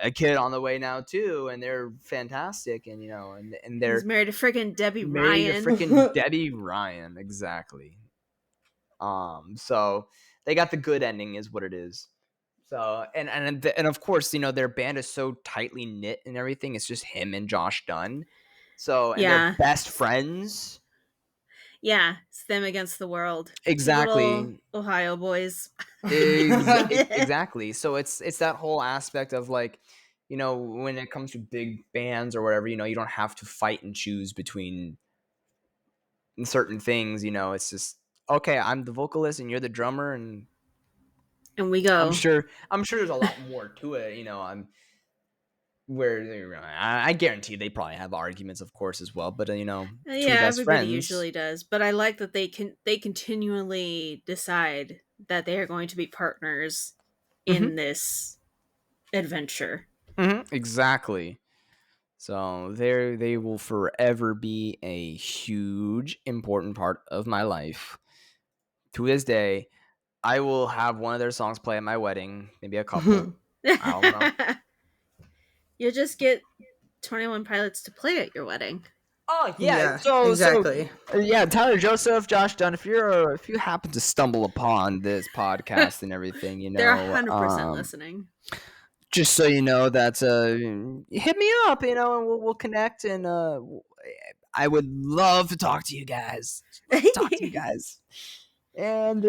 a kid on the way now too, and they're fantastic, and you know, and He's they're married to freaking Debbie married to Ryan. freaking Debbie Ryan, exactly. So they got the good ending, is what it is. So and of course, you know, their band is so tightly knit and everything. It's just him and Josh Dunn. So and they're Yeah. best friends. Yeah, it's them against the world. 2 little Exactly. Ohio boys. Exactly. So it's that whole aspect of like, you know, when it comes to big bands or whatever, you know, you don't have to fight and choose between certain things. You know, it's just okay. I'm the vocalist and you're the drummer, and And we go. I'm sure there's a lot more to it. You know, I guarantee they probably have arguments, of course, as well. But you know, 2 Yeah, best everybody friends. usually does, but I like that they continually decide that they are going to be partners Mm-hmm. in this adventure. Mm-hmm. Exactly. So they will forever be a huge, important part of my life. To this day, I will have one of their songs play at my wedding, maybe a couple. I don't know. You'll just get 21 Pilots to play at your wedding. Oh yeah, Yeah, exactly. yeah, Tyler Joseph, Josh Dunn. If you happen to stumble upon this podcast and everything, you They're know, 100% listening. just so you know that hit me up, you know, and we'll connect, and I would love to talk to you guys. Love to talk to you guys, and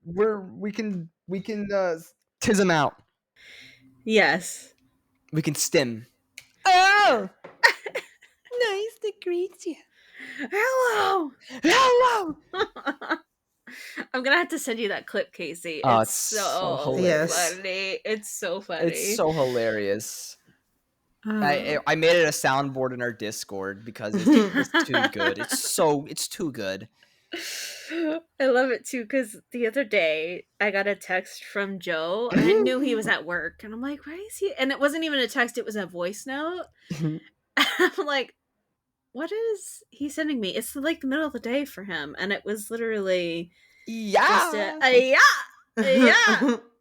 we can tiz them out. Yes. We can stim. Oh, nice to greet you. Hello. Hello. I'm gonna have to send you that clip, Casey. Oh, It's it's so so hilarious. funny. It's so funny. It's so hilarious. I made it a soundboard in our Discord because it's too good. It's too good. I love it too because the other day I got a text from Joe. I knew he was at work, and I'm like, "Why is he?" And it wasn't even a text; it was a voice note. I'm like, "What is he sending me?" It's like the middle of the day for him, and it was literally just Yeah. yeah,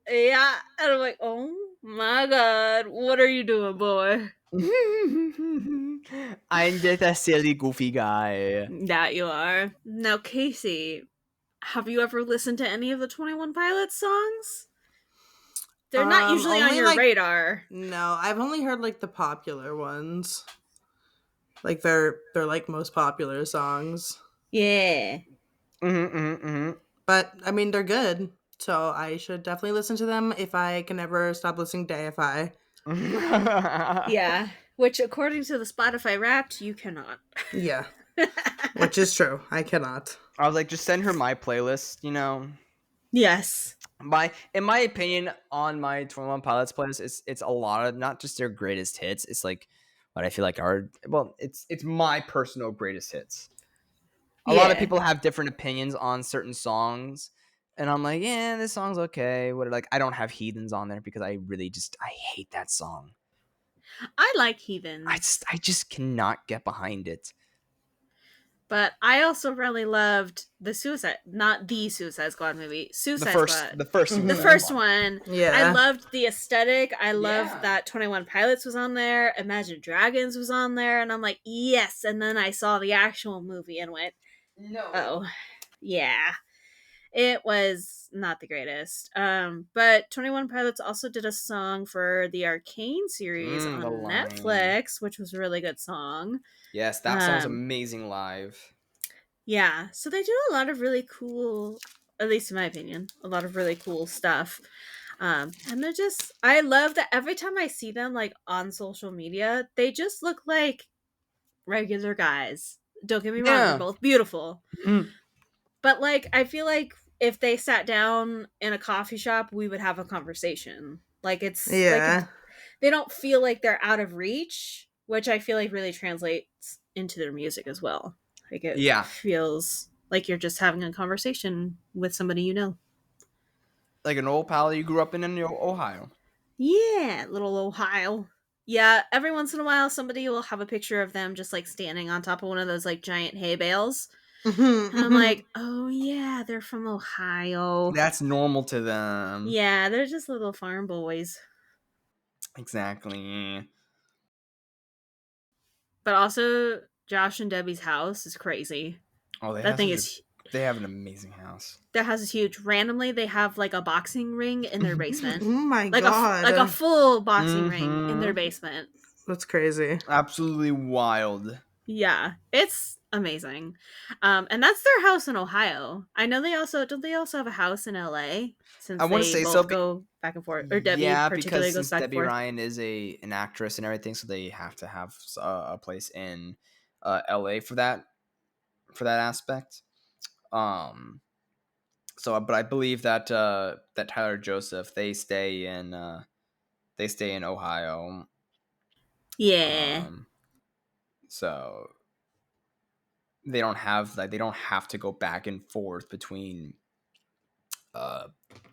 yeah. And I'm like, "Oh my god, what are you doing, boy?" I'm just a silly, goofy guy. That you are. Now, Casey, have you ever listened to any of the 21 Pilots songs? They're not usually on only your radar. No, I've only heard like the popular ones. Like they're like most popular songs. Yeah. But I mean they're good. So I should definitely listen to them if I can ever stop listening to AFI. Yeah. Which according to the Spotify Wrapped, you cannot. Yeah. Which is true. I cannot. I was like, just send her my playlist, you know. Yes. In my opinion, on my 21 Pilots playlist, it's a lot of not just their greatest hits. It's like what I feel like are it's my personal greatest hits. A lot of people have different opinions on certain songs, and I'm like, yeah, this song's okay. What like I don't have Heathens on there because I really I hate that song. I like Heathens. I just cannot get behind it. But I also really loved not the Suicide Squad movie, Squad. The first one. Yeah. I loved the aesthetic. I loved that 21 Pilots was on there. Imagine Dragons was on there. And I'm like, yes. And then I saw the actual movie and went, no. oh, yeah. It was not the greatest. But 21 Pilots also did a song for the Arcane series on Netflix, which was a really good song. Yes, that song's amazing live. Yeah, so they do a lot of really cool, at least in my opinion, a lot of really cool stuff. And they're just, I love that every time I see them like on social media, they just look like regular guys. Don't get me wrong, they're both beautiful. But like, I feel like if they sat down in a coffee shop, we would have a conversation. Like they don't feel like they're out of reach, which I feel like really translates into their music as well. Like it feels like you're just having a conversation with somebody you know. Like an old pal you grew up in Ohio. Yeah, little Ohio. Yeah, every once in a while, somebody will have a picture of them just like standing on top of one of those like giant hay bales. And I'm like, oh yeah, they're from Ohio. That's normal to them. Yeah, they're just little farm boys. Exactly. But also, Josh and Debbie's house is crazy. Oh, That thing is. they have an amazing house. Their house is huge. Randomly, they have like a boxing ring in their basement. Oh my Like god. like a full boxing ring in their basement. That's crazy. Absolutely wild. Yeah, it's amazing. And that's their house in Ohio. I know they also don't they also have a house in LA I since want to they say so. both go back and forth, or Debbie Yeah, because particularly goes since back and Debbie forth. Ryan is an actress and everything, so they have to have a place in LA for that aspect. So, but I believe that that Tyler Joseph they stay in Ohio. Yeah. So they don't have to go back and forth between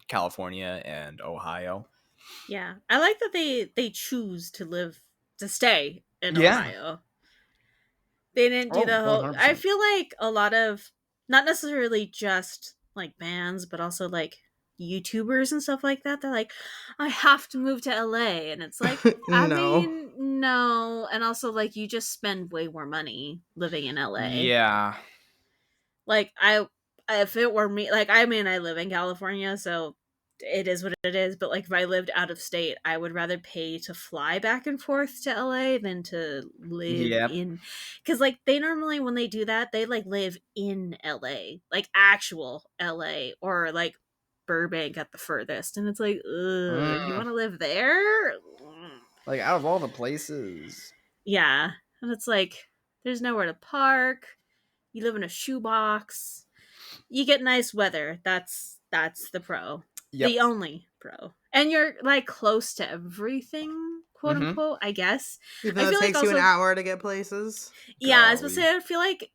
California and Ohio. Yeah. I like that they choose to stay in Yeah. Ohio. They didn't do Oh, the whole. I 100%. feel like a lot of, not necessarily just like bands, but also like YouTubers and stuff like that. They're like, I have to move to LA, and it's like, I No. mean, no, and also like you just spend way more money living in LA. Yeah. Like if it were me, like I mean, I live in California, so it is what it is. But like if I lived out of state, I would rather pay to fly back and forth to LA than to live Yep. in, because like they normally when they do that, they like live in LA, like actual LA, or like Burbank at the furthest, and it's like, ugh, you want to live there? Like out of all the places. Yeah, and it's like there's nowhere to park. You live in a shoebox. You get nice weather. That's the pro. Yep. The only pro. And you're like close to everything, quote unquote, I guess. Even I though it feel like takes you an also, hour to get places. yeah, I was gonna say I feel like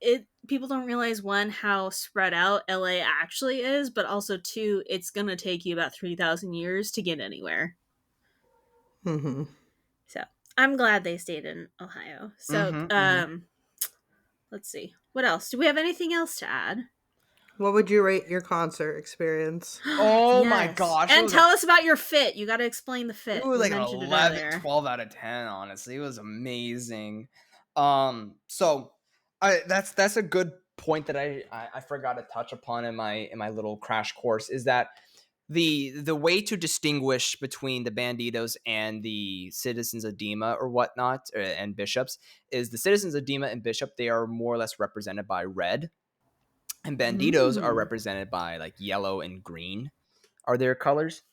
people don't realize, one, how spread out LA actually is, but also two, it's gonna take you about 3,000 years to get anywhere. Mm-hmm. So I'm glad they stayed in Ohio. So let's see. What else? Do we have anything else to add? What would you rate your concert experience? Oh my Yes. gosh. And tell us about your fit. You got to explain the It fit. was We like an mentioned it 11, earlier. 12 out of 10, honestly. It was amazing. So that's a good point that I forgot to touch upon in my little crash course, is that the way to distinguish between the Banditos and the Citizens of Dima or whatnot, and Bishops, is the Citizens of Dima and Bishop, they are more or less represented by red, and Banditos are represented by like yellow and green are their colors.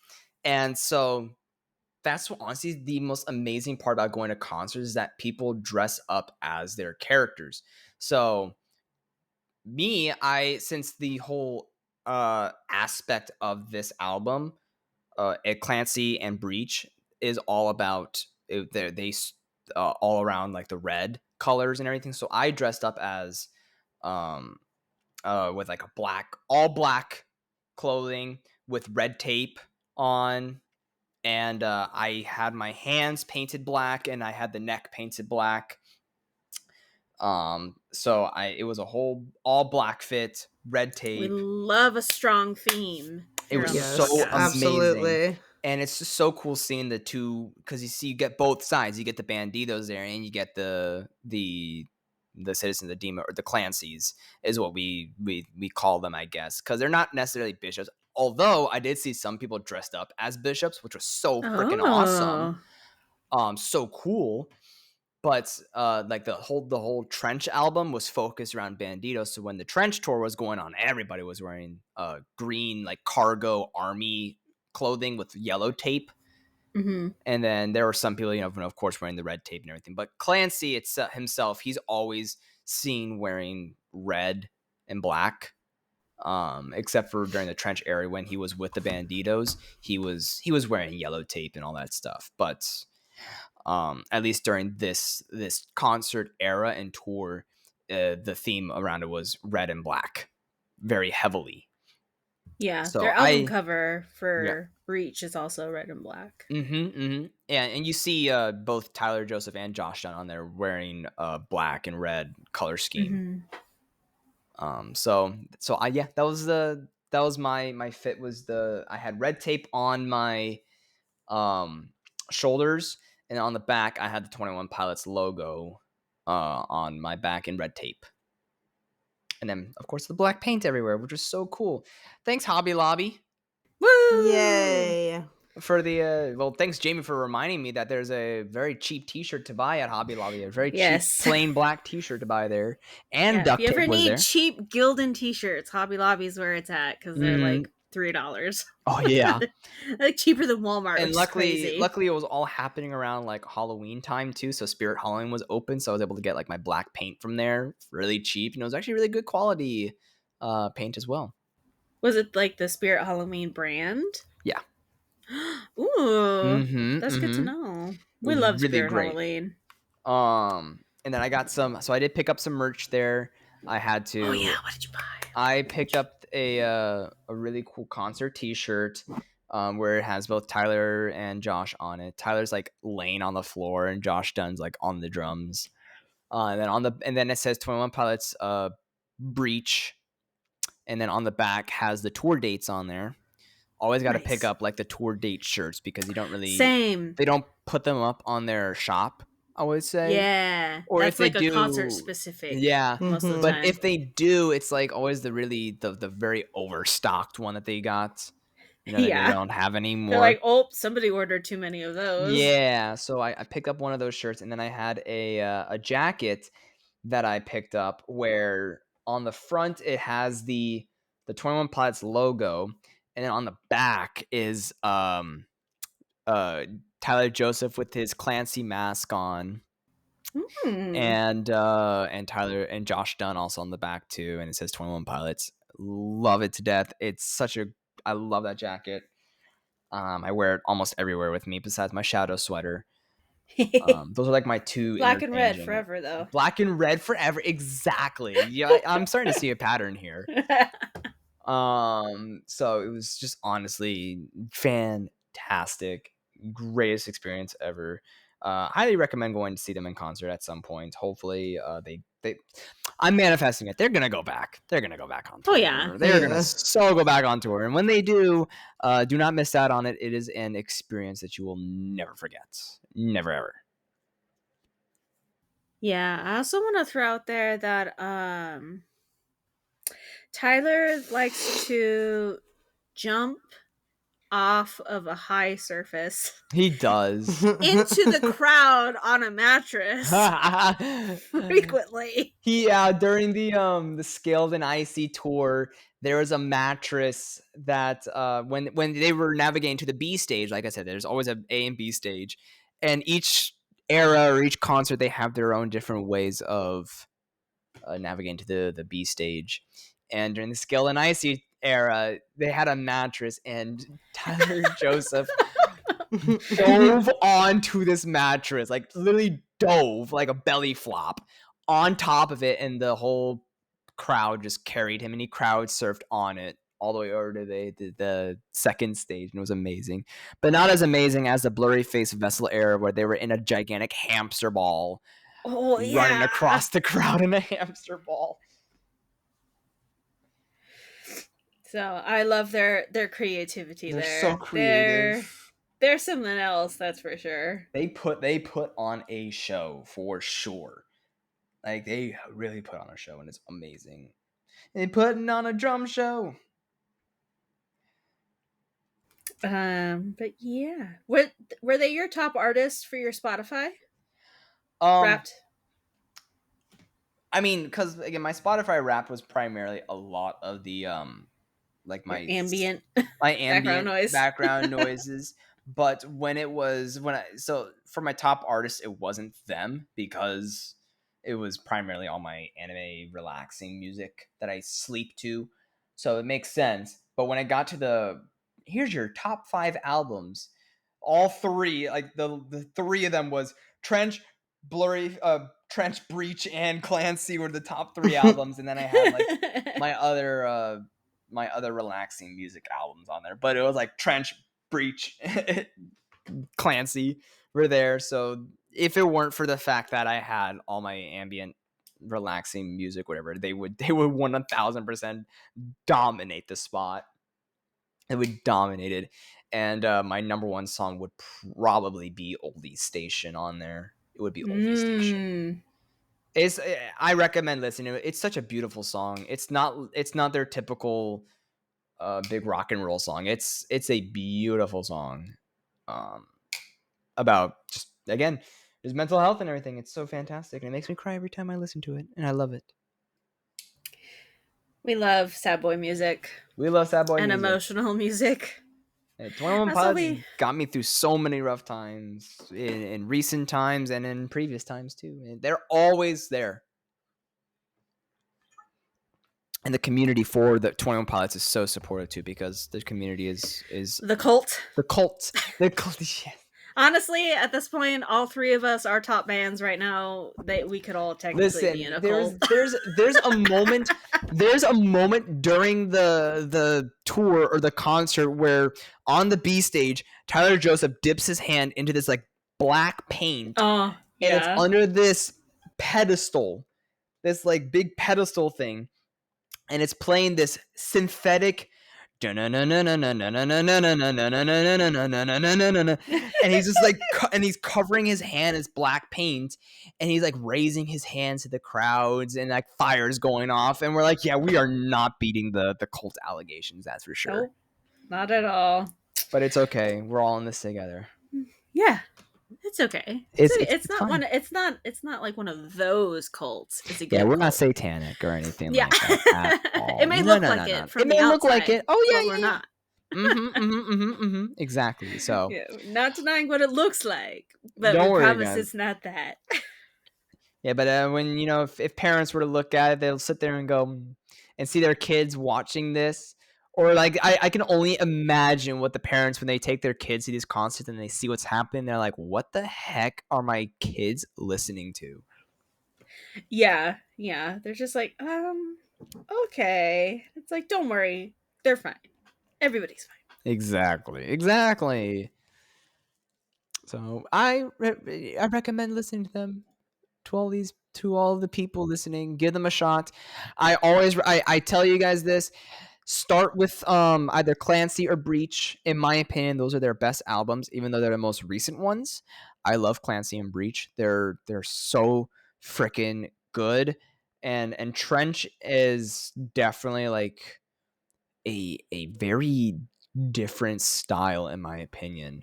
And so that's what, honestly, the most amazing part about going to concerts is that people dress up as their characters. So since the whole aspect of this album, Clancy and Breach, is all about all around like the red colors and everything. So I dressed up as um with like all black clothing with red tape on, and I had my hands painted black and I had the neck painted black. So it was a whole all black fit, red We tape. love a strong theme It here was on the so Yes, podcast. amazing. absolutely. And it's just so cool seeing the two, because you get both sides. You get the Banditos there, and you get the Citizens of Dima, or the Clancy's is what we call them, I guess, because they're not necessarily bishops. Although I did see some people dressed up as bishops, which was so freaking awesome. So cool. But like the whole Trench album was focused around Bandito. So when the Trench tour was going on, everybody was wearing green like cargo army clothing with yellow tape. Mm-hmm. And then there were some people, of course, wearing the red tape and everything. But Clancy himself, he's always seen wearing red and black. Except for during the Trench era when he was with the Banditos, he was wearing yellow tape and all that stuff. But at least during this concert era and tour, the theme around it was red and black, very heavily. Yeah, So their album cover yeah. for Reach is also red and black. Yeah, and you see both Tyler Joseph and Josh Dunn on there wearing black and red color scheme. So I yeah, that was my fit. Was I had red tape on my shoulders, and on the back I had the 21 Pilots logo on my back in red tape. And then, of course, the black paint everywhere, which was so cool. Thanks, Hobby Lobby. Woo! Yay! For the thanks, Jamie, for reminding me that there's a very cheap T-shirt to buy at Hobby Lobby. A very cheap plain black T-shirt to buy there, and duct if you tape ever was need there. cheap Gildan T-shirts, Hobby Lobby's where it's at because they're like $3. Oh yeah, like cheaper than Walmart, and which is crazy. luckily, it was all happening around like Halloween time too. So Spirit Halloween was open, so I was able to get like my black paint from there really cheap, and it was actually really good quality paint as well. Was it like the Spirit Halloween brand? Yeah. Ooh, that's good to know. We love really Spirit great. Halloween. And then I got some. So I did pick up some merch there. I had to. Oh yeah, what did you buy? I picked up a really cool concert T-shirt, where it has both Tyler and Josh on it. Tyler's like laying on the floor, and Josh Dunn's like on the drums. And then it says 21 Pilots Breach, and then on the back has the tour dates on there. Always got to pick up like the tour date shirts because you don't really they don't put them up on their shop, I would say. Yeah, or that's if they like do, a concert specific. Yeah, most of the but time. if they do, it's like always the very overstocked one that they got. That they don't have anymore. They're like, oh, somebody ordered too many of those. Yeah, so I picked up one of those shirts, and then I had a jacket that I picked up where on the front it has the 21 Pilots logo, and then on the back is Tyler Joseph with his Clancy mask on. And Tyler and Josh Dunn also on the back too, and it says 21 Pilots. Love it to death. I love that jacket. I wear it almost everywhere with me besides my shadow sweater. Those are like my two. Black and red forever, though. Black and red forever, exactly. Yeah, I'm starting to see a pattern here. So it was just honestly fantastic, greatest experience ever. Highly recommend going to see them in concert at some point. Hopefully, they I'm manifesting it. They're gonna go back. They're gonna go back on tour. Oh yeah, they're gonna go back on tour. And when they do not miss out on it. It is an experience that you will never forget. Never ever. Yeah, I also want to throw out there that Tyler likes to jump off of a high surface. He does. Into the crowd on a mattress frequently. During the Scaled and Icy tour, there was a mattress that when they were navigating to the B stage, like I said, there's always a A and B stage, and each era or each concert they have their own different ways of navigating to the B stage. And during the Scaled and Icy era, they had a mattress, and Tyler Joseph dove onto this mattress, like literally dove like a belly flop on top of it, and the whole crowd just carried him, and he crowd surfed on it all the way over to the second stage, and it was amazing. But not as amazing as the Blurry Face Vessel era, where they were in a gigantic hamster ball, running across the crowd in a hamster ball. So I love their creativity. They're so creative. They're something else, that's for sure. They put on a show for sure. Like they really put on a show, and it's amazing. They putting on a drum show. But yeah, were they your top artists for your Spotify? Wrapped. I mean, because again, my Spotify Wrapped was primarily a lot of the like my ambient background noises. But so for my top artists, it wasn't them, because it was primarily all my anime relaxing music that I sleep to. So it makes sense. But when I got to here's your top 5 albums, all three, like the three of them was Trench, Blurry, Trench, Breach, and Clancy were the top 3 albums. And then I had like my other my other relaxing music albums on there, but it was like Trench, Breach, Clancy were there. So if it weren't for the fact that I had all my ambient relaxing music, whatever, they would 1000% dominate the spot. It would dominate it. And my number one song would probably be Oldie Station on there. It would be Oldie Station. I recommend listening to it. It's such a beautiful song. It's not their typical big rock and roll song. It's a beautiful song about just, again, there's mental health and everything. It's so fantastic, and it makes me cry every time I listen to it, and I love it. We love sad boy music. We love sad boy and music. Emotional music. 21 Pilots got me through so many rough times in recent times and in previous times too. And they're always there. And the community for the 21 Pilots is so supportive too, because the community is the cult. The cult. Yeah. Honestly, at this point, all three of us are top bands right now. We could all technically be in a cult. There's a moment. There's a moment during the tour or the concert where on the B stage, Tyler Joseph dips his hand into this like black paint, and it's under this pedestal, this like big pedestal thing, and it's playing this synthetic. And he's just like, and he's covering his hand as black paint, and he's like raising his hands to the crowds, and like fire's going off, and we're like, yeah, we are not beating the cult allegations, that's for sure. Nope, not at all. But it's okay, we're all in this together. Yeah, it's okay. It's not fun. It's not like one of those cults. It's a good we're cult. not satanic or anything like that at all. It may look like it from the outside. It may look like it. Oh yeah, we're not. Exactly. So not denying what it looks like, but we promise it's not that. Yeah, but when if parents were to look at it, they'll sit there and go and see their kids watching this, or like I can only imagine what the parents, when they take their kids to these concerts and they see what's happening, they're like, "What the heck are my kids listening to?" Yeah, they're just like, okay. It's like, don't worry, they're fine. Everybody's fine. Exactly. So I recommend listening to them. To all the people listening, give them a shot. I tell you guys this: start with either Clancy or Breach. In my opinion, those are their best albums, even though they're the most recent ones. I love Clancy and Breach. They're so freaking good, and Trench is definitely like a very different style, in my opinion.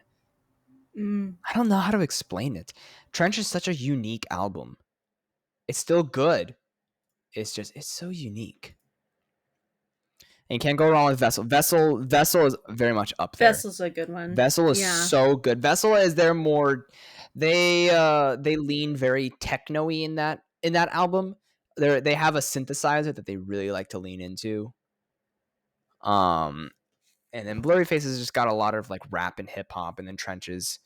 I don't know how to explain it. Trench is such a unique album. It's still good. It's so unique. And you can't go wrong with Vessel. Vessel is very much up there. Vessel's a good one. Vessel is so good. Vessel is their more, they lean very techno-y in that album. They have a synthesizer that they really like to lean into. And then Blurry Faces just got a lot of like rap and hip hop, and then Trenches,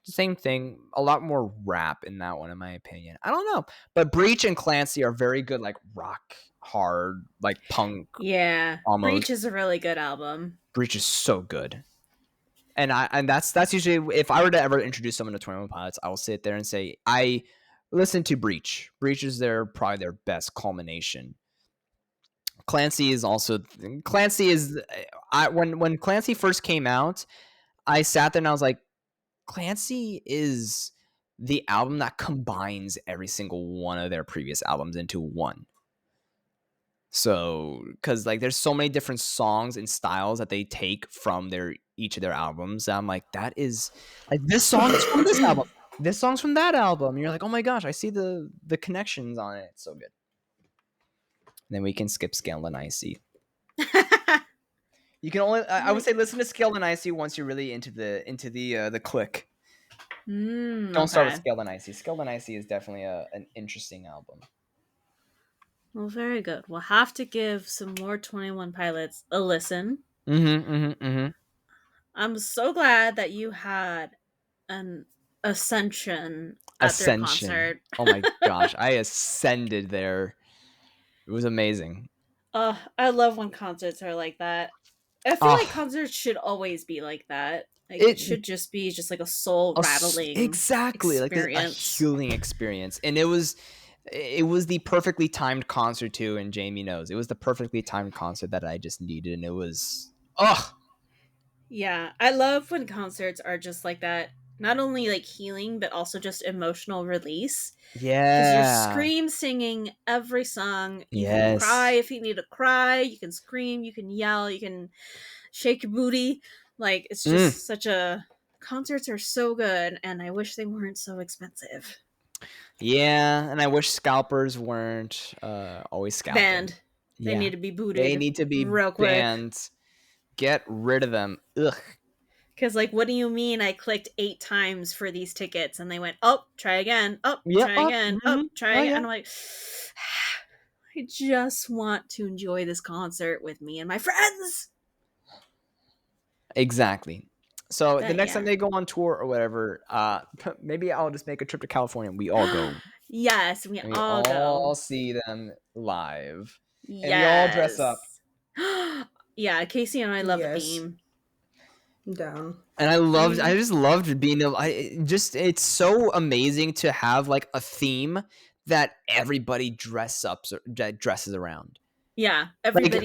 same thing, a lot more rap in that one, in my opinion. I don't know, but Breach and Clancy are very good, like rock, hard, like punk. Yeah, almost. Breach is a really good album. Breach is so good, and that's usually, if I were to ever introduce someone to 21 Pilots, I will sit there and say, I listen to Breach. Breach is probably their best culmination. Clancy is when Clancy first came out, I sat there and I was like, Clancy is the album that combines every single one of their previous albums into one. So, because like there's so many different songs and styles that they take from each of their albums, I'm like, that is like, this song is from this album, this song's from that album. And you're like, oh my gosh, I see the connections on it. It's so good. And then we can skip Scale and Icy. You can only, I would say, listen to Scale and Icy once you're really into the click. Don't start with Scale and Icy. Scale and Icy is definitely an interesting album. Well, very good. We'll have to give some more 21 Pilots a listen. I'm so glad that you had an ascension at their concert. Oh my gosh, I ascended there. It was amazing. I love when concerts are like that. I feel like Oh, concerts should always be like that. Like it it should just be just like a soul rattling exactly like a experience. healing experience, and it was the perfectly timed concert too. And Jamie knows it was the perfectly timed concert that I just needed, and it was oh Yeah, I love when concerts are just like that. Not only like healing, but also just emotional release. Because you're yeah, scream singing every song. You can cry yes. if you need to cry. You can scream. You can yell. You can shake your booty. Like it's Mm. just such a. Concerts are so good, and I wish they weren't so expensive. Yeah, and I wish scalpers weren't always scalping. Banned. They Yeah, need to be they booted need to be real quick. banned. Get rid of them. Ugh. Because, like, what do you mean I clicked 8 times for these tickets? And they went, oh, try again, up, Yep. try Up. again, up, Mm-hmm. try Oh again. And yeah. I'm like, I just want to enjoy this concert with me and my friends. Exactly. So the But next time yeah. they go on tour or whatever, maybe I'll just make a trip to California and we all go Yes, we and we all all go. see them live and we all dress up. Yes. Yeah, Casey and I love a Yes. theme. I'm down. And I We, just loved being able, it's so amazing to have like a theme that everybody dresses around. yeah, Like, everybody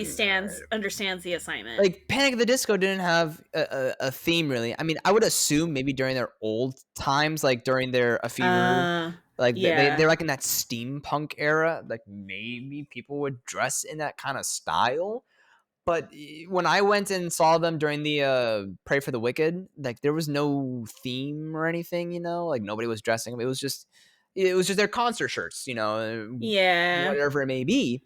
understands the assignment. Panic at the Disco didn't have a theme really. I mean, I would assume maybe during their old times, like during their Ephemerer, Uh, like yeah. they're like in that steampunk era, like maybe people would dress in that kind of style. But when I went and saw them during the Pray for the Wicked, like there was no theme or anything, like nobody was dressing. It was just their concert shirts, Yeah. whatever it may be.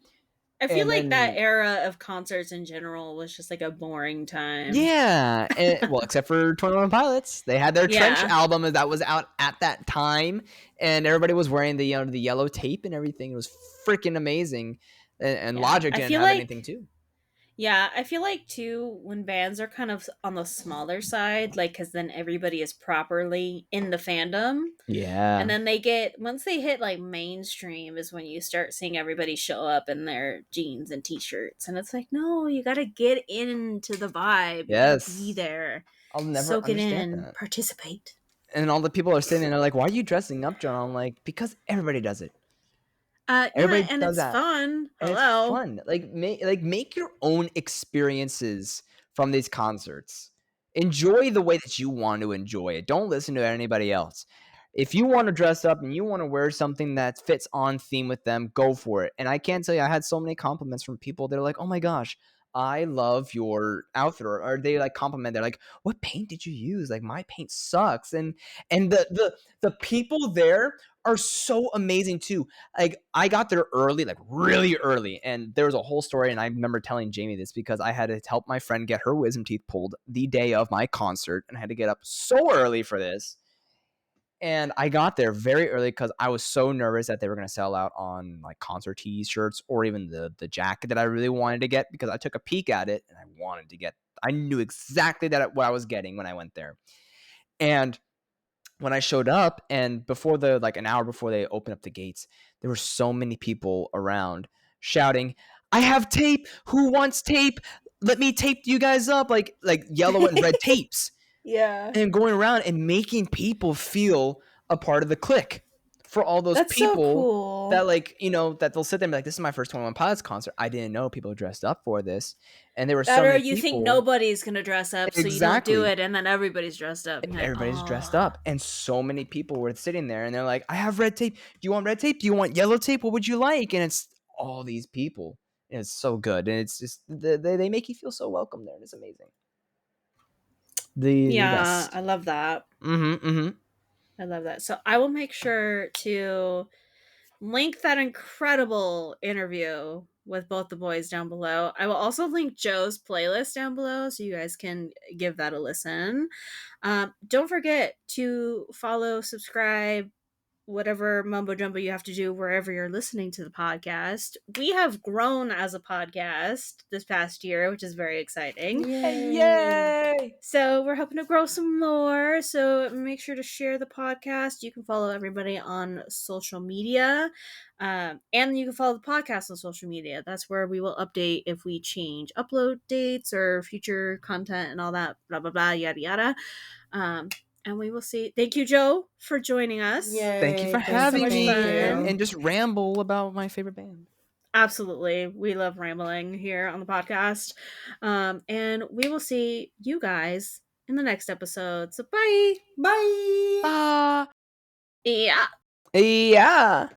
I feel And like that then era of concerts in general was just like a boring time. yeah, well, except for 21 Pilots, they had their Trench Yeah. album that was out at that time, and everybody was wearing the yellow tape and everything. It was freaking amazing, and Yeah. Logic I didn't feel have like anything too. yeah, I feel like too when bands are kind of on the smaller side, like cuz then everybody is properly in the fandom. And Yeah. then they get once they hit like mainstream is when you start seeing everybody show up in their jeans and t-shirts and it's like, "No, you got to get into the vibe. You got to be Yes. there. I'll never Soak it understand in, that. participate." And all the people are sitting there like, "Why are you dressing up, John?" I'm like, "Because everybody does it. Yeah, Everybody and does it's that." fun. And it's Hello. fun. Make your own experiences from these concerts. Enjoy the way that you want to enjoy it. Don't listen to anybody else. If you want to dress up and you want to wear something that fits on theme with them, go for it. And I can't tell you, I had so many compliments from people that are like, "Oh my gosh, I love your outfit," or they like compliment. They're like, "What paint did you use? Like my paint sucks." And the people there are so amazing too. Like I got there early, like really early, and there was a whole story. And I remember telling Jamie this because I had to help my friend get her wisdom teeth pulled the day of my concert, and I had to get up so early for this. And I got there very early because I was so nervous that they were going to sell out on like concert T-shirts or even the jacket that I really wanted to get because I took a peek at it and I wanted to get. I knew exactly what I was getting when I went there, and when I showed up and before the like an hour before they opened up the gates, there were so many people around shouting, "I have tape. Who wants tape? Let me tape you guys up," like yellow and red tapes, Yeah. and going around and making people feel a part of the clique for all those That's so people cool. that that they'll sit there and be like, "This is my first 21 Pilots concert. I didn't know people dressed up for this," and there were That so or many you think people. nobody's gonna dress up, so you don't do Exactly. it, and then everybody's dressed up. And you're like, Everybody's dressed oh, up, and so many people were sitting there, and they're like, "I have red tape. Do you want red tape? Do you want yellow tape? What would you like?" And it's all these people, and it's so good, and it's just they make you feel so welcome there, and it's amazing. The yeah, best. I love that. Mm-hmm. Mm-hmm. I love that. So I will make sure to link that incredible interview with both the boys down below. I will also link Joe's playlist down below so you guys can give that a listen. Don't forget to follow, subscribe, whatever mumbo jumbo you have to do wherever you're listening to the podcast. We have grown as a podcast this past year, which is very exciting. Yay! So we're hoping to grow some more. So make sure to share the podcast. You can follow everybody on social media. And you can follow the podcast on social media. That's where we will update if we change upload dates or future content and all that, blah, blah, blah, yada, yada. And we will see. Thank you, Joe, for joining us. Yay, Thank you for having much me fun. and just ramble about my favorite band. Absolutely. We love rambling here on the podcast. And we will see you guys in the next episode. So bye. Bye. Yeah. Yeah.